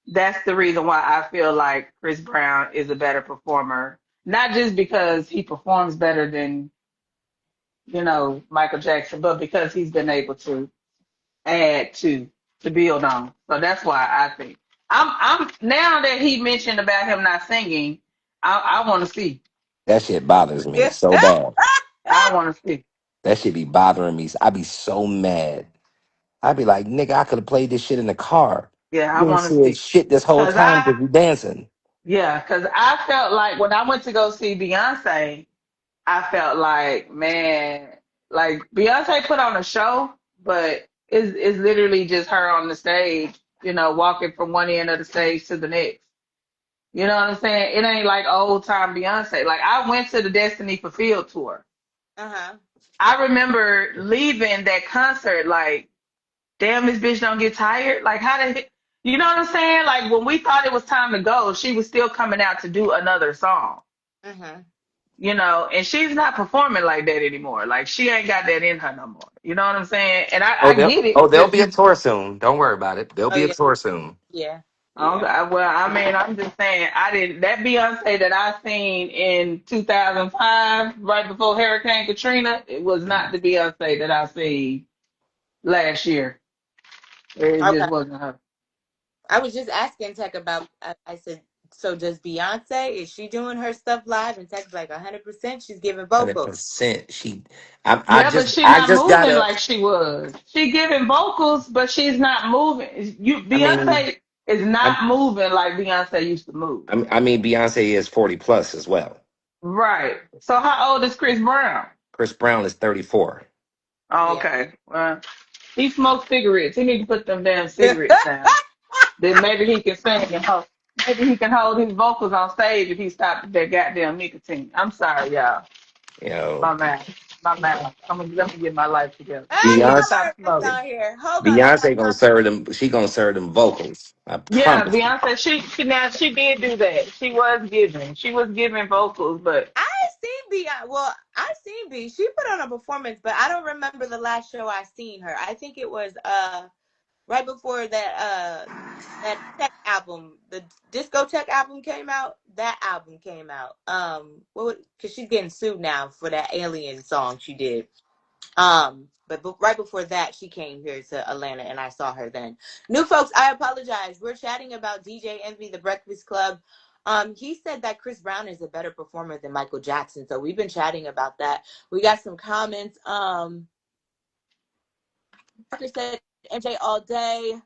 that's the reason why I feel like Chris Brown is a better performer. Not just because he performs better than, Michael Jackson, but because he's been able to add to build on. So that's why I think I'm now that he mentioned about him not singing, I want to see. That shit bothers me Yeah. so bad. I want to see. That shit be bothering me. I be so mad. I be like, nigga, I could have played this shit in the car. Yeah, I You ain't want to said see. shit this whole Cause time because you dancing. I felt like when I went to go see Beyonce, I felt like, man, like Beyonce put on a show, but it's literally just her on the stage, walking from one end of the stage to the next. You know what I'm saying? It ain't like old time Beyonce. Like I went to the Destiny Fulfilled tour. Uh-huh. I remember leaving that concert like, damn, this bitch don't get tired. Like how did you know what I'm saying? Like when we thought it was time to go, she was still coming out to do another song. Uh-huh. And she's not performing like that anymore. Like she ain't got that in her no more. You know what I'm saying? And Oh, I get it there'll because be a tour soon. Don't worry about it. There'll Oh be a yeah. tour soon. Yeah. Yeah. well, I mean, I'm just saying, I didn't that Beyonce that I seen in 2005, right before Hurricane Katrina, it was not the Beyonce that I seen last year. It Okay. just wasn't her. I was just asking Tech about. I said, so does Beyonce? Is she doing her stuff live? And Tech's like 100%. She's giving vocals. 100%. Yeah, but she I not just moving gotta. like she was. She giving vocals, but she's not moving. I mean, Beyonce is I, not moving like Beyonce used to move. I mean, Beyonce is 40 plus as well. Right. So how old is Chris Brown? Chris Brown is 34. Oh, Yeah. okay. Well, he smokes cigarettes. He need to put them damn cigarettes down. Then maybe he can sing and hold. Maybe he can hold his vocals on stage if he stopped that goddamn nicotine. I'm sorry, y'all. You know, My man. My man. Let me get my life together. He I need to know Beyonce, stop Ernest smoking. on here. Hold on. Beyonce gonna serve them. She gonna serve them vocals. I Yeah, promise you. Beyonce, she did do that. She was giving vocals, but I seen Beyonce. Well, I seen B. She put on a performance, but I don't remember the last show I seen her. I think it was right before that tech album, the discotheque album came out. That album came out. Because she's getting sued now for that Alien song she did. But right before that, she came here to Atlanta, and I saw her then. New folks, I apologize. We're chatting about DJ Envy, the Breakfast Club. He said that Chris Brown is a better performer than Michael Jackson, so we've been chatting about that. We got some comments. Parker said MJ all day.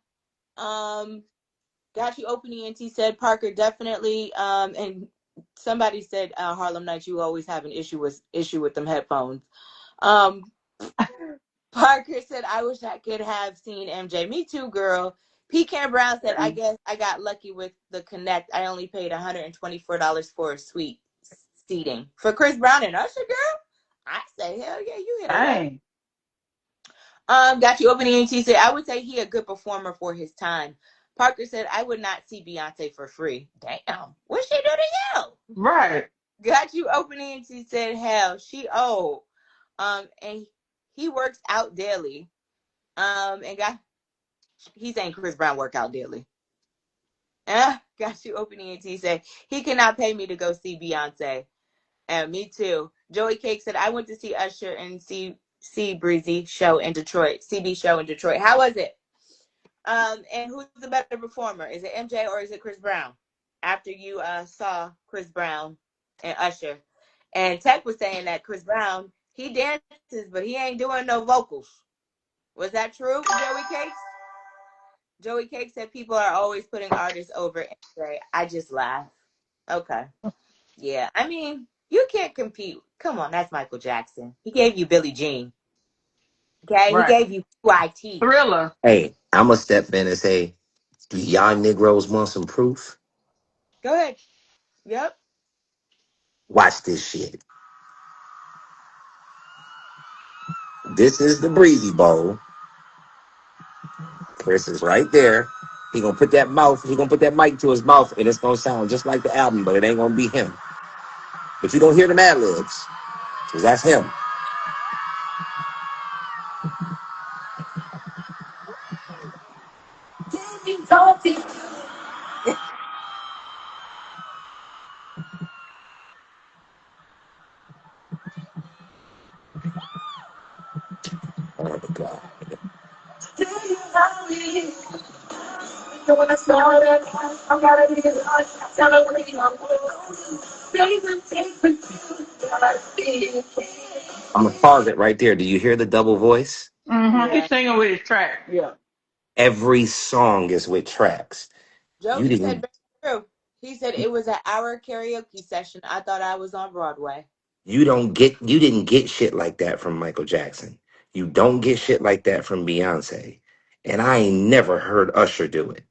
Got you opening, and he said Parker definitely. And somebody said Harlem Nights, you always have an issue with them headphones. Parker said, I wish I could have seen MJ. Me too, girl. Pecan Brown said, I guess I got lucky with the Connect. I only paid $124 for a suite seating. For Chris Brown and Usher, girl, I say, hell yeah, you hit it right. dang. Got you opening, and he said, I would say he a good performer for his time. Parker said, I would not see Beyonce for free. Damn. What she do to you? Right. Got you opening, and she said, hell, she old. And he works out daily. He's saying Chris Brown work out daily. Got you opening, and he said, he cannot pay me to go see Beyonce. And me too. Joey Cake said, I went to see Usher and see Breezy show in Detroit. CB show in Detroit. How was it? And who's the better performer? Is it MJ or is it Chris Brown? After you saw Chris Brown and Usher, and Tech was saying that Chris Brown he dances, but he ain't doing no vocals. Was that true, Joey Cakes? Joey Cakes said people are always putting artists over MJ. I just laugh. Okay, yeah. I mean, you can't compete. Come on, that's Michael Jackson. He gave you Billie Jean. Okay, he Right. gave you YT. Thriller. Hey, I'm gonna step in and say, do y'all Negroes want some proof? Go ahead. Yep. Watch this shit. This is the Breezy Bowl. Chris is right there. He gonna put that mouth. He gonna put that mic to his mouth, and it's gonna sound just like the album, but it ain't gonna be him. But you don't hear the Mad Libs, because that's him. Oh my God. I'm gonna pause it right there. Do you hear the double voice? Mm-hmm. Yeah. He's singing with his track. Yeah. Every song is with tracks. You Joey said didn't. very true. He said it was an hour karaoke session. I thought I was on Broadway. You don't get. You didn't get shit like that from Michael Jackson. You don't get shit like that from Beyonce. And I ain't never heard Usher do it.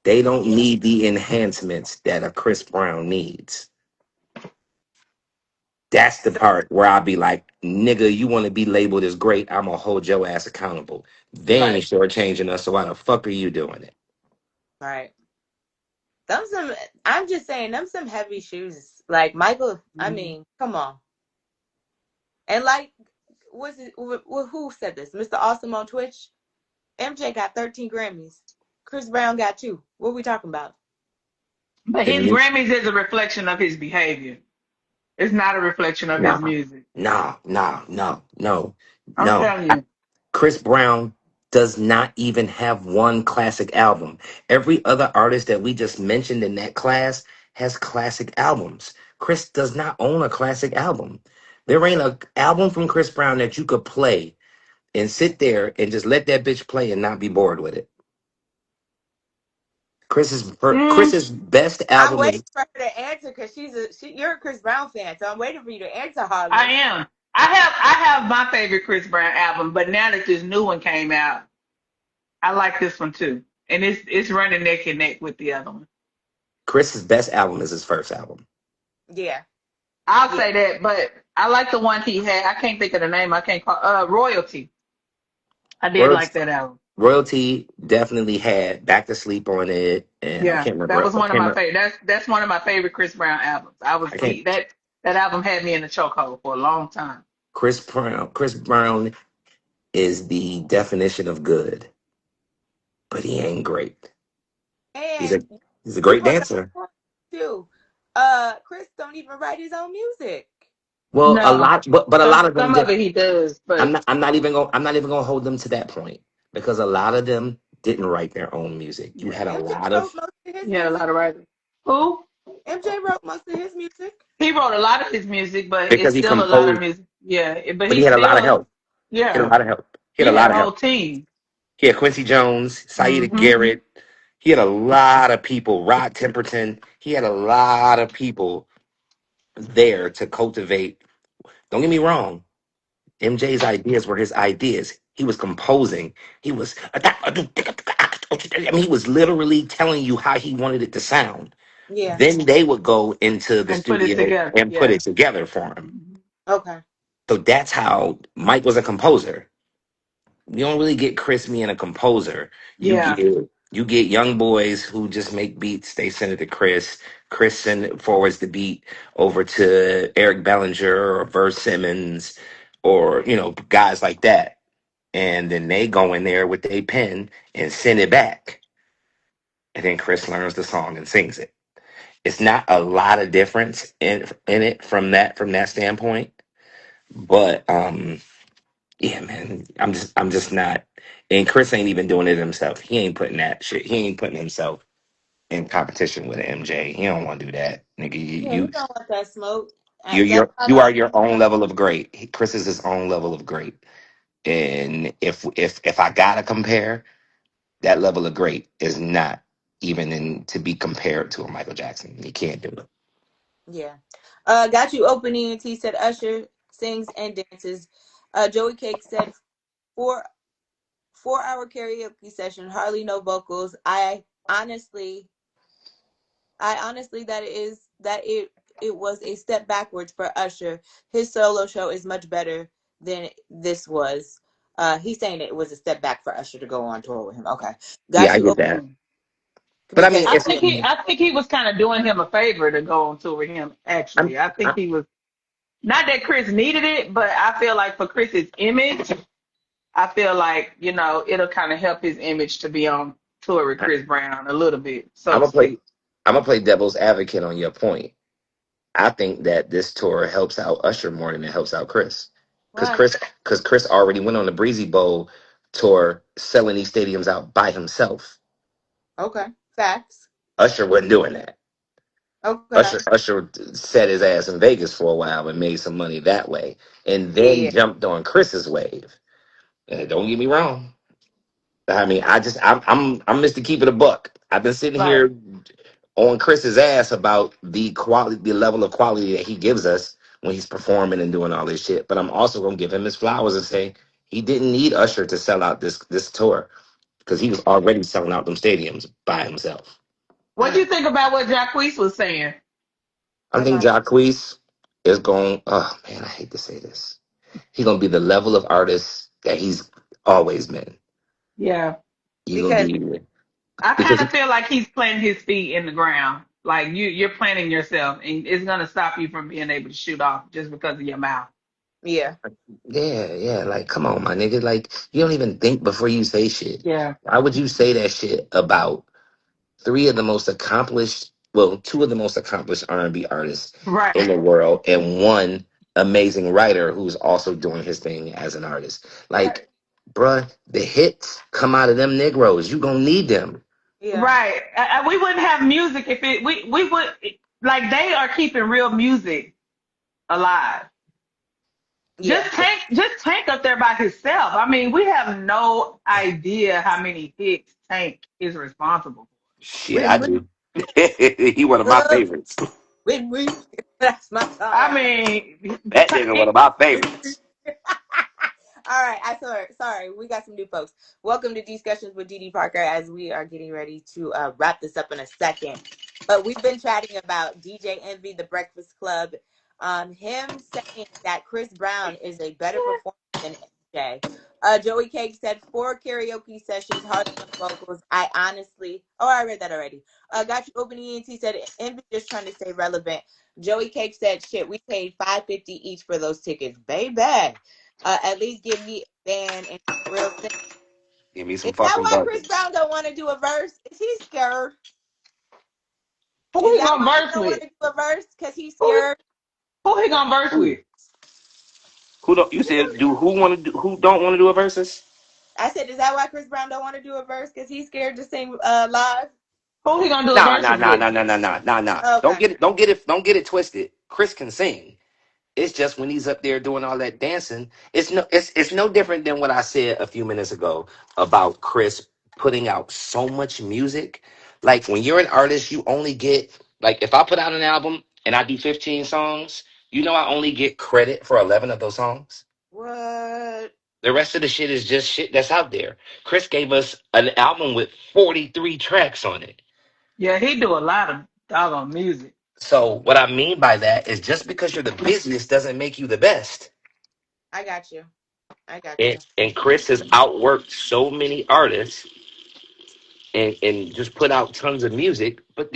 They don't Yeah. need the enhancements that a Chris Brown needs. That's the So, part where I'll be like, nigga, you want to be labeled as great, I'm gonna hold your ass accountable. They ain't Right. shortchanging us, so why the fuck are you doing it? right. Them some. I'm just saying them some heavy shoes. Like Michael. I mean, come on. And like, was it who said this? Mr. Awesome on Twitch. MJ got 13 Grammys. Chris Brown got 2. What are we talking about? But his And Grammys is a reflection of his behavior. It's not a reflection of his nah, music. I'm no. telling you. Chris Brown does not even have one classic album. Every other artist that we just mentioned in that class has classic albums. Chris does not own a classic album. There ain't a album from Chris Brown that you could play and sit there and just let that bitch play and not be bored with it. Mm, Chris's best I'm album waiting is for her to answer because you're a Chris Brown fan, so I'm waiting for you to answer, I Harlem. am. I have my favorite Chris Brown album, but now that this new one came out, I like this one too. And it's running neck and neck with the other one. Chris's best album is his first album. Yeah. I'll Yeah. say that, but I like the one he had. I can't think of the name. I can't call Royalty. I did Royalty, like that album. Royalty definitely had Back to Sleep on it, and I Yeah, can't that remember. was one of my favorite. That's one of my favorite Chris Brown albums. I can't. That album had me in the chokehold for a long time. Chris Brown is the definition of good, but he ain't great. He's a And he's a you great brought up dancer. a point too. Chris don't even write his own music. Well, a No, lot, but a lot of them some of did. it he does, but I'm not even gonna hold them to that point because a lot of them didn't write their own music. You had a MJ lot wrote of most of his he had a music. lot of writers. Who? MJ wrote most of his music. He wrote a lot of his music, but because it's he still a lot of composed, music. Yeah, but but he he had a lot of still, help. He had a yeah, lot of help. He had he a had lot a of whole help. team. He had Quincy Jones, Saida Hmm. Garrett. He had a lot of people. Rod Temperton. He had a lot of people there to cultivate. Don't get me wrong. MJ's ideas were his ideas. He was composing. He was. I mean, he was literally telling you how he wanted it to sound. Yeah. Then they would go into the And put it studio together. and put Yeah. it together for him. Mhm. Okay. So that's how Mike was a composer. You don't really get Chris being a composer. You Yeah. get you get young boys who just make beats. They send it to Chris. Chris forwards the beat over to Eric Bellinger or Verse Simmons or guys like that, and then they go in there with their pen and send it back, and then Chris learns the song and sings it. It's not a lot of difference in it from that standpoint, but yeah, man, I'm just not. And Chris ain't even doing it himself. He ain't putting that shit. He ain't putting himself in competition with MJ. He don't want to do that, nigga. Yeah, he don't want that smoke. That's why I You are like your own level of great. Chris is his own level of great. And if I gotta compare, that level of great is not even in to be compared to a Michael Jackson. You can't do it. yeah. Got you opening and T said Usher sings and dances. Joey Cake said 4 hour karaoke session, hardly no vocals. I honestly that it was a step backwards for Usher. His solo show is much better than this was. He's saying it was a step back for Usher to go on tour with him. Okay. Yeah, Got I you get open that. But I mean, because I if think he was kind of doing him a favor to go on tour with him. I'm, Actually, I think I, he was not that Chris needed it, but I feel like for Chris's image, I feel like it'll kind of help his image to be on tour with Chris Brown a little bit, so I'm to gonna play, speak. I'm gonna play devil's advocate on your point. I think that this tour helps out Usher more than it helps out Chris, because why? Chris already went on the Breezy Bowl tour, selling these stadiums out by himself. Okay. Facts. Usher wasn't doing that. Okay. Usher set his ass in Vegas for a while and made some money that way, and then Yeah. jumped on Chris's wave. And don't get me wrong. I mean, I'm Mr. Keep It a Buck. I've been sitting Right. here on Chris's ass about the quality, the level of quality that he gives us when he's performing and doing all this shit. But I'm also gonna give him his flowers and say he didn't need Usher to sell out this tour because he was already selling out them stadiums by himself. What do you think about what Jacquees was saying? I What think about Jacquees is going. Oh man, I hate to say this. He's gonna be the level of artist that he's always been. Yeah, He's gonna because be I kind because of feel like he's planting his feet in the ground. Like you're planting yourself, and it's gonna stop you from being able to shoot off just because of your mouth. yeah. yeah. Like, come on, my nigga. Like, you don't even think before you say shit. Yeah. Why would you say that shit about three of the most accomplished, well, two of the most accomplished R&B artists Right. in the world, and one amazing writer who's also doing his thing as an artist? Like, bruh, the hits come out of them Negroes. You gonna need them. Yeah. Right. We wouldn't have music if we would like they are keeping real music alive. Yeah. Just Tank up there by himself. I mean, we have no idea how many hits Tank is responsible for. Shit, When I we do. He one of my love, favorites. when we that's my song I right mean, That nigga one of my there. favorites. All right, sorry, we got some new folks. Welcome to Discussions with Dee Dee Parker as we are getting ready to wrap this up in a second. But we've been chatting about DJ Envy, The Breakfast Club, him saying that Chris Brown is a better performer than MJ. Joey Cake said 4 karaoke sessions, hardly no vocals. I read that already. Got you opening ENT said Envy just trying to stay relevant. Joey Cake said, shit, we paid $5.50 each for those tickets, baby. At least give me a band and real thing. Give me some Is that fucking why Chris buckets. Brown don't want to do a verse? Is he scared? who Is he that gonna why he verse don't want with? to do a verse? Because he's Who scared? who he gonna verse Who with? don't you said do who want to do who don't want to do a versus? I said, is that why Chris Brown don't want to do a verse? Because he's scared to sing live? Who he gonna do a Nah, nah, verses nah, with? nah, nah, nah, nah, nah, nah. Okay. Don't get it twisted. Chris can sing. It's just when he's up there doing all that dancing, it's no different than what I said a few minutes ago about Chris putting out so much music. Like when you're an artist, you only get like if I put out an album and I do 15 songs, you know I only get credit for 11 of those songs. What? The rest of the shit is just shit that's out there. Chris gave us an album with 43 tracks on it. Yeah, he do a lot of doggone music. So what I mean by that is just because you're the business doesn't make you the best. I got you. I got you. And Chris has outworked so many artists and just put out tons of music, but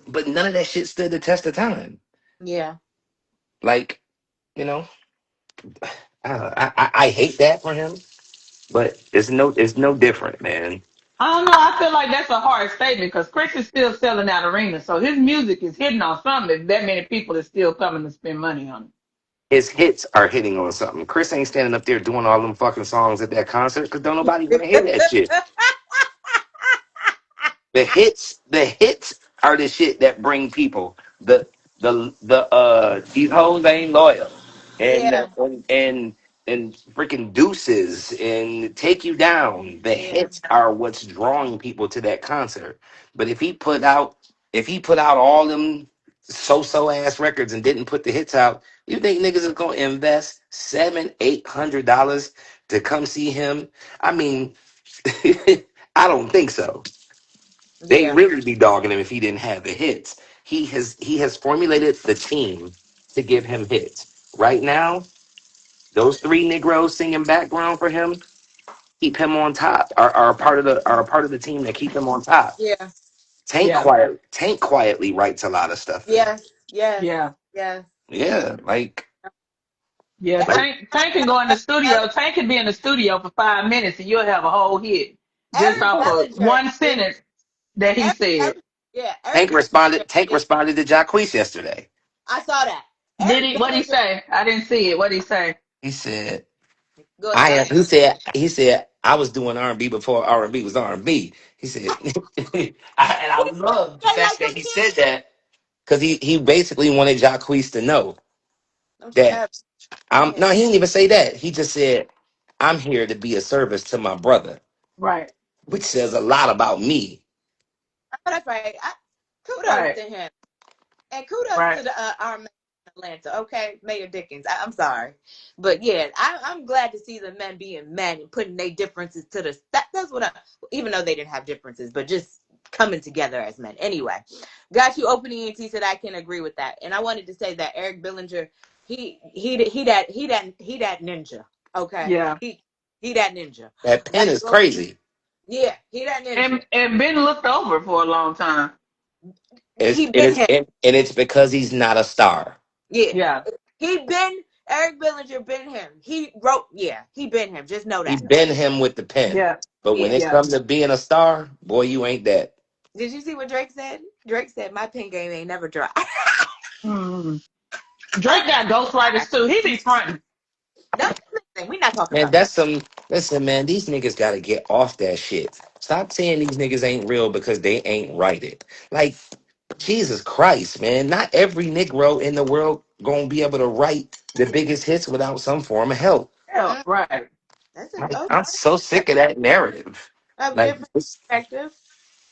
but none of that shit stood the test of time. Yeah. Like, you know, I hate that for him, but it's no different, man. I don't know. I feel like that's a hard statement because Chris is still selling out arenas, so his music is hitting on something. If that many people is still coming to spend money on it. his hits are hitting on something. Chris ain't standing up there doing all them fucking songs at that concert because don't nobody want to hear that shit. The hits are the shit that bring people. These hoes ain't loyal, and Yeah, and freaking deuces and take you down. The yeah, hits are what's drawing people to that concert. But if he put out all them so ass records and didn't put the hits out, you think niggas is gonna invest $700-800 to come see him? I mean, I don't think so. They yeah, really be dogging him if he didn't have the hits. He has formulated the team to give him hits. Right now, those three Negroes singing background for him keep him on top. Are a part of the team that keep him on top. yeah, Yeah. Tank quietly writes a lot of stuff for him. yes, yes, Yeah. yes. Yeah, like Yeah. Yeah, like Tank can go in the studio. Tank can be in the studio for 5 minutes and you'll have a whole hit just Eric off of Bellinger one is sentence that he Eric said. Bellinger. Yeah, Eric Tank responded. Bellinger Tank is. responded to Jacquees yesterday. I saw that. Did Eric he? What'd he Bellinger. say? I didn't see it. What'd he say? He said, Go "I ahead. am." He said I was doing R&B before R&B was R&B. He said, I love the Straight fact like that them he kids. said that because he basically wanted Jacquees to know Don't you that ever say him. no, he didn't even say that. He just said, I'm here to be a service to my brother, Right. which says a lot about me. Oh, that's right. Kudos Right. to him. And kudos to Right. the our mayor in Atlanta, okay, Mayor Dickens. I'm sorry, but yeah, I'm glad to see the men being men and putting their differences to the. That's what I. Even though they didn't have differences, but just coming together as men. Anyway, got you opening ET said I can agree with that, and I wanted to say that Eric Billinger, he that ninja, okay, Yeah. he that ninja. That pen Got is you open, crazy. yeah, he that ninja. And been looked over for a long time. It's, He and, been it's, him. and, and it's because he's not a star. Yeah. Yeah. He been Eric Billinger been him. He wrote, yeah, he been him. Just know He that. been him with the pen. Yeah. But when Yeah. it Yeah. comes to being a star, boy, you ain't that. Did you see what Drake said? Drake said my pen game ain't never dry. Mm. Drake got ghostwriters too. He be fronting. No, listen, we're not talking Man, about that. listen, man, these niggas gotta get off that shit. Stop saying these niggas ain't real because they ain't write it. Like, Jesus Christ, man. Not every Negro in the world gonna be able to write the biggest hits without some form of help. Yeah. Mm, Right. that's a Like, okay. I'm so sick of that narrative. A Like, different perspective.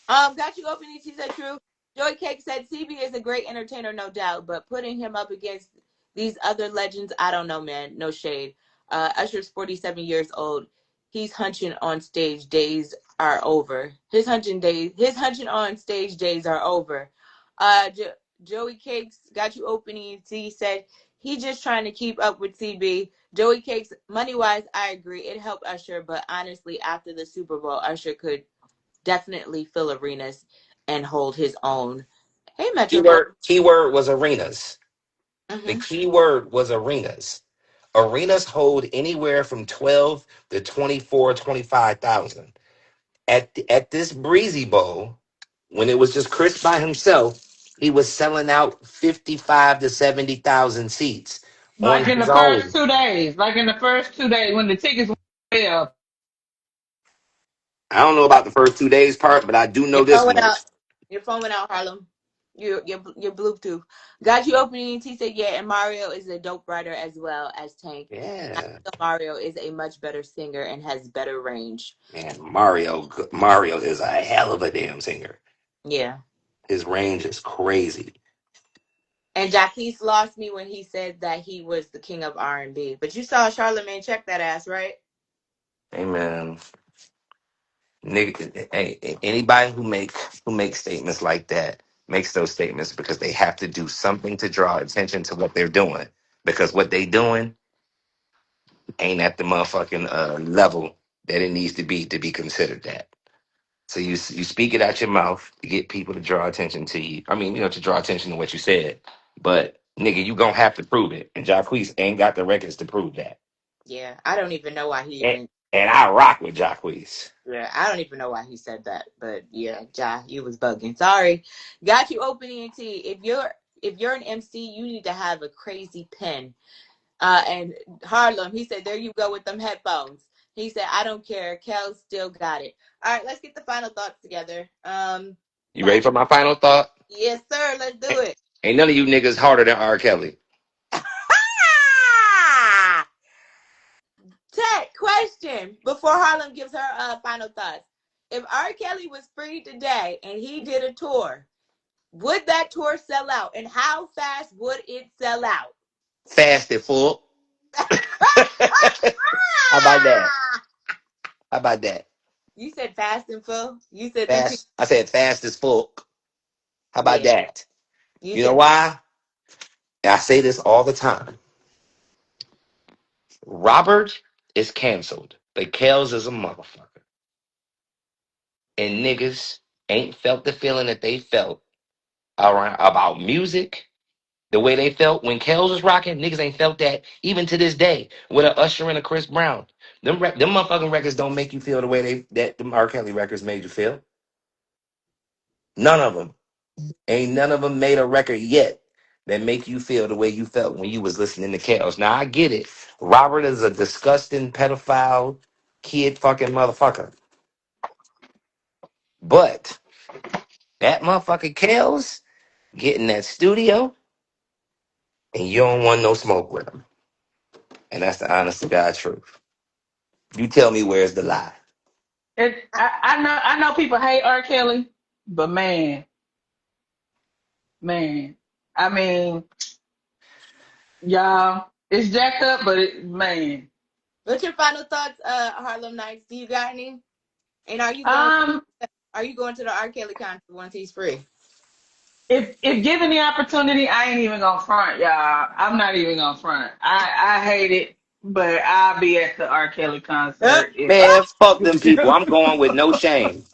Got you open. She said true. Joy Cake said CB is a great entertainer, no doubt, but putting him up against these other legends, I don't know, man. No shade. Usher's 47 years old. He's hunching on stage. Days are over. His hunching on stage days are over. Joey Cakes got you opening. He said he just trying to keep up with CB. Joey Cakes, money wise, I agree. It helped Usher, but honestly, after the Super Bowl, Usher could definitely fill arenas and hold his own. Hey, Metro Boy. keyword was arenas. The Mm-hmm. key word was arenas. Arenas hold anywhere from 12 to 24, 25,000. At this Breezy Bowl, when it was just Chris by himself, he was selling out 55 to 70,000 seats on Like in the his first own. 2 days. Like in the first 2 days when the tickets went up. I don't know about the first 2 days part, but I do Your know phone this went out. much. Your phone went out, Harlem. Your Bluetooth. Got you opening. He said, yeah, and Mario is a dope writer as well as Tank. I Yeah, feel Mario is a much better singer and has better range. man, Mario is a hell of a damn singer. Yeah. His range is crazy. And Jacquees lost me when he said that he was the king of R&B. But you saw Charlamagne check that ass, right? Amen. Nigga, hey, anybody who makes statements like that makes those statements because they have to do something to draw attention to what they're doing. Because what they doing ain't at the motherfucking level that it needs to be considered that. So you speak it out your mouth to get people to draw attention to you. I mean, to draw attention to what you said. But nigga, you gonna have to prove it. And Jacquees ain't got the records to prove that. Yeah. I don't even know why he And, even. and I rock with Jacquees. Yeah, I don't even know why he said that, but yeah, Ja, you was bugging. Sorry. Got you open ENT. If you're an MC, you need to have a crazy pen. And Harlem, he said, there you go with them headphones. He said, I don't care. Kel still got it. All right, let's get the final thoughts together. You ready for my final thought? Yes, sir. Let's do it. Ain't none of you niggas harder than R. Kelly. Ted, question before Harlem gives her final thoughts. If R. Kelly was free today and he did a tour, would that tour sell out? And how fast would it sell out? Fast and full. How about that? How about that? You said fast and full. You said them people. Fast. I said fast as full. How about Yeah. that? You You know said why? I say this all the time. Robert is canceled, but Kels is a motherfucker. And niggas ain't felt the feeling that they felt around about music the way they felt when Kels was rocking. Niggas ain't felt that even to this day with a Usher and a Chris Brown. Them motherfucking records don't make you feel the way that them R. Kelly records made you feel. None of them. Ain't none of them made a record yet that make you feel the way you felt when you was listening to Kels. Now I get it. Robert is a disgusting pedophile kid fucking motherfucker. But that motherfucker Kels get in that studio and you don't want no smoke with him. And that's the honest to God truth. You tell me where's the lie. I know people hate R. Kelly, but man, I mean, y'all, it's jacked up, but man. what's your final thoughts, Harlem Nights? Do you got any? And are you going to the R. Kelly concert once he's free? If given the opportunity, I ain't even gonna front, y'all. I'm not even gonna front. I hate it, but I'll be at the R. Kelly concert if Man, fuck them people. I'm going with no shame.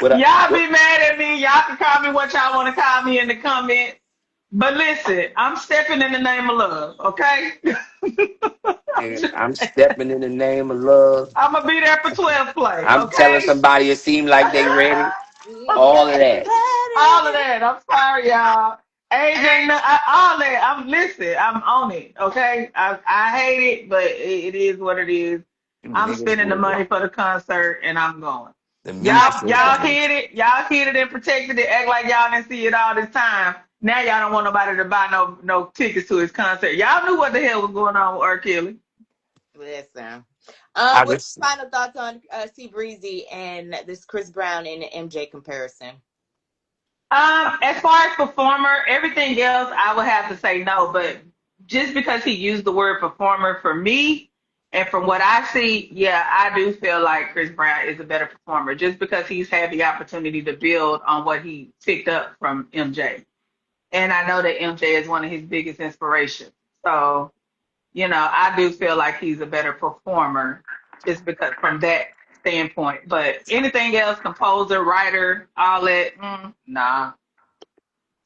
y'all be mad at me. Y'all can call me what y'all want to call me in the comments. But listen, I'm stepping in the name of love, okay? I'm stepping in the name of love. I'm gonna be there for 12th play, I'm telling okay? somebody it seemed like they ready. All of that. All of that. I'm sorry, y'all. AJ, all that. I'm on it. Okay. I hate it, but it is what it is. I'm spending the money for the concert, and I'm going. The music Y'all hit it. Y'all hit it and protected it. Act like y'all didn't see it all this time. Now y'all don't want nobody to buy no tickets to his concert. Y'all knew what the hell was going on with R. Kelly. Listen. What's just, your final thoughts on C Breezy and this Chris Brown and MJ comparison? As far as performer, everything else I would have to say no, but just because he used the word performer for me and from what I see, yeah, I do feel like Chris Brown is a better performer just because he's had the opportunity to build on what he picked up from MJ. And I know that MJ is one of his biggest inspirations. So, I do feel like he's a better performer just because from that standpoint. But anything else, composer, writer, all that, nah.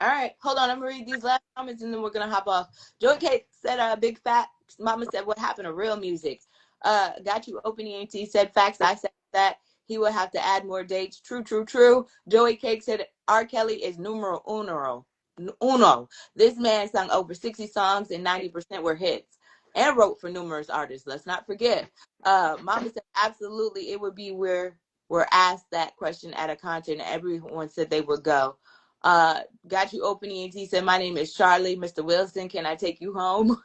All right, hold on. I'm gonna read these last comments and then we're gonna hop off. Joey Kate said, "Big fat." Mama said, "What happened to real music?" Got you. Open ENT said, "Facts." I said that he would have to add more dates. True, true, true. Joey Cake said, "R. Kelly is numero uno. Uno. This man sung over 60 songs and 90% were hits, and wrote for numerous artists. Let's not forget." Mama said, "Absolutely, it would be where we're asked that question at a concert, and everyone said they would go." Got you open ENT said, "My name is Charlie. Mr. Wilson, can I take you home?"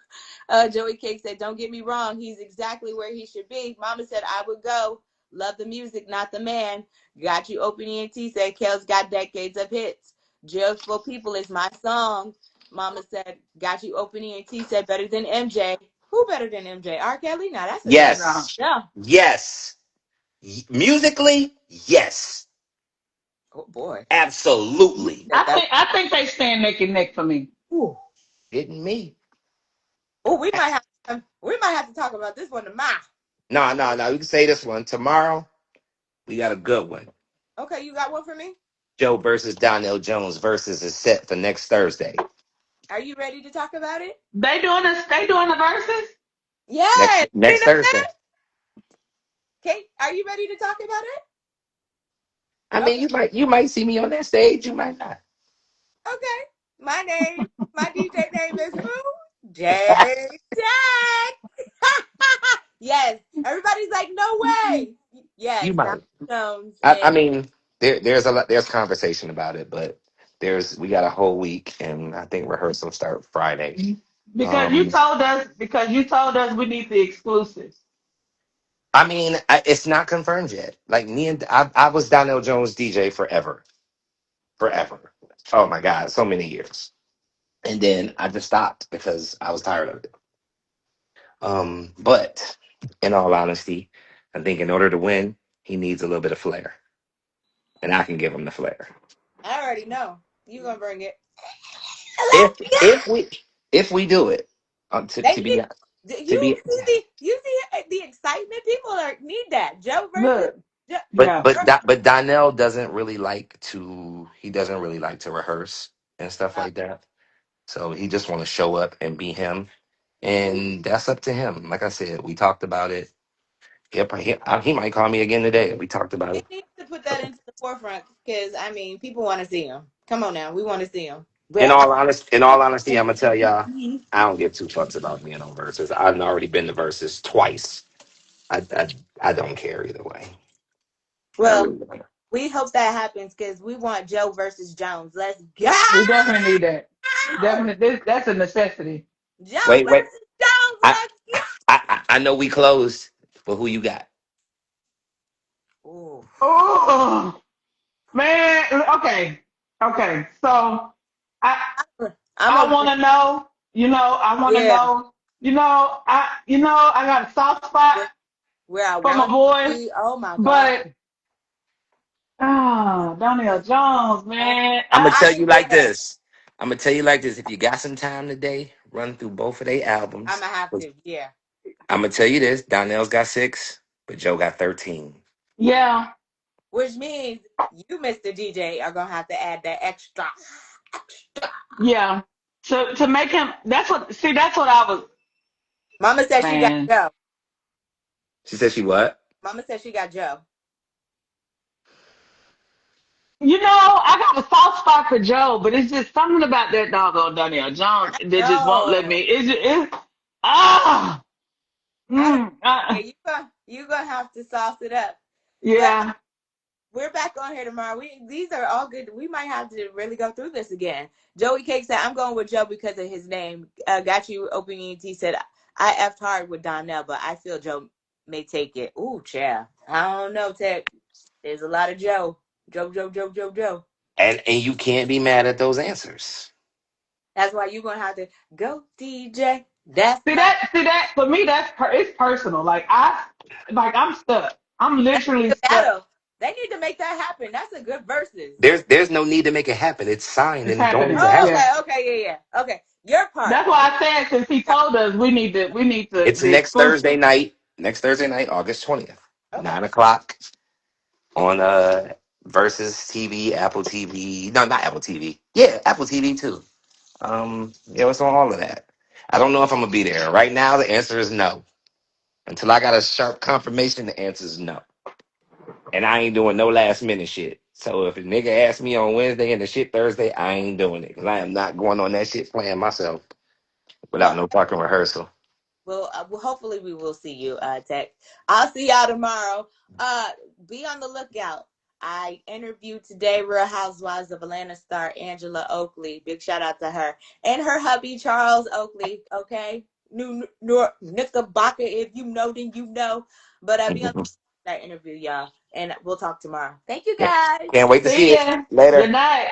Joey Cake said, "Don't get me wrong. He's exactly where he should be." Mama said, "I would go. Love the music, not the man." Got you open ENT said, "Kel's got decades of hits. Jails for People is my song." Mama said, "Got you open ENT said, better than MJ." Who better than MJ? R. Kelly? Now that's a tough. No. yes. Yeah. Yes. Musically, yes. Oh boy. Absolutely. I think they stand neck and neck for me. Ooh. Hitting me. Oh, we might have to talk about this one tomorrow. No. You can say this one. Tomorrow, we got a good one. Okay, you got one for me? Joe versus Donnell Jones versus is set for next Thursday. Are you ready to talk about it? They doing the verses? Yes. Next Thursday. Kate, are you ready to talk about it? I mean, you might see me on that stage. You might not. Okay. My DJ name is who? Jay Jack. Yes. Everybody's like, no way. You Yes, Donald might. Jones I and mean, there's conversation about it, but we got a whole week, and I think rehearsal start Friday. Because Um, you told us we need the exclusives. I mean, it's not confirmed yet. Like me and I was Donnell Jones DJ forever. Oh my God, so many years, and then I just stopped because I was tired of it. But in all honesty, I think in order to win, he needs a little bit of flair, and I can give him the flair. I already know. You gonna bring it. If Let's go. if we if we do it, They to be need to be, you see the excitement. People need that. Joe versus Look, Joe. yeah. but Donnell doesn't really like to. He doesn't really like to rehearse and stuff like that. So he just want to show up and be him, and that's up to him. Like I said, we talked about it. He might call me again today. We talked about He it. needs to put that into the forefront because I mean, people want to see him. Come on now, we want to see him. But In all honesty, I'm gonna tell y'all, I don't give two fucks about being on verses. I've already been to verses twice. I I don't care either way. I well, really don't. we hope that happens because we want Joe versus Jones. Let's go. We definitely need that. Definitely, that's a necessity. Joe Wait. versus Jones. I, Let's go. I know we closed, but who you got? Ooh. Oh man. Okay. So I I'm I a want to know. I want to yeah. know. I got a soft spot Where I for my want to boy, be. Oh my god. but Donnell Jones, man. I'm gonna tell I you like yeah. this. I'm gonna tell you like this. If you got some time today, run through both of their I'm albums. gonna have to. Yeah. I'm gonna tell you this. Donnell's got 6, but Joe got 13. Yeah, Which means you, Mr. DJ, are gonna have to add that extra. yeah. To make him, that's what. See, that's what I was. Mama said she got Man, Joe. She said she what? Mama said she got Joe. I got a soft spot for Joe, but it's just something about that doggone Donnell Jones that just won't let No. me. Ah, I mm, yeah, you gonna have to sauce it up. But yeah. we're back on here tomorrow. These are all good. We might have to really go through this again. Joey Cake said, I'm going with Joe because of his name. Got you open ET said I effed hard with Donnell, but I feel Joe may take it. Ooh, child. I don't know, Tech. There's a lot of Joe. Joe. And you can't be mad at those answers. That's why you're gonna have to go, DJ. That's See that for me. It's personal. I'm stuck. I'm literally the stuck. battle. They need to make that happen. That's a good versus. There's no need to make it happen. It's signed It's and going happening. to Oh, happen. Yeah. yeah. Okay. Your part. That's why I said since he told us we need It's the next Thursday exclusive. night. Next Thursday night, August 20th, Okay. 9 o'clock on Versus TV, Apple TV. No, not Apple TV. Yeah, Apple TV too. Yeah, it's on all of that. I don't know if I'm gonna be there. Right now, the answer is no. Until I got a sharp confirmation, the answer is no. And I ain't doing no last minute shit. So if a nigga asks me on Wednesday and the shit Thursday, I ain't doing it because I am not going on that shit playing myself without Well, no fucking rehearsal. well, hopefully we will see you, Tech. I'll see y'all tomorrow. Be on the lookout. I interviewed today Real Housewives of Atlanta star Angela Oakley. Big shout out to her and her hubby Charles Oakley. Okay, New Knickerbocker. If you know, then you know. But be on that interview, y'all, and we'll talk tomorrow. Thank you, Can't guys. can't wait to see See it ya. later. Good night.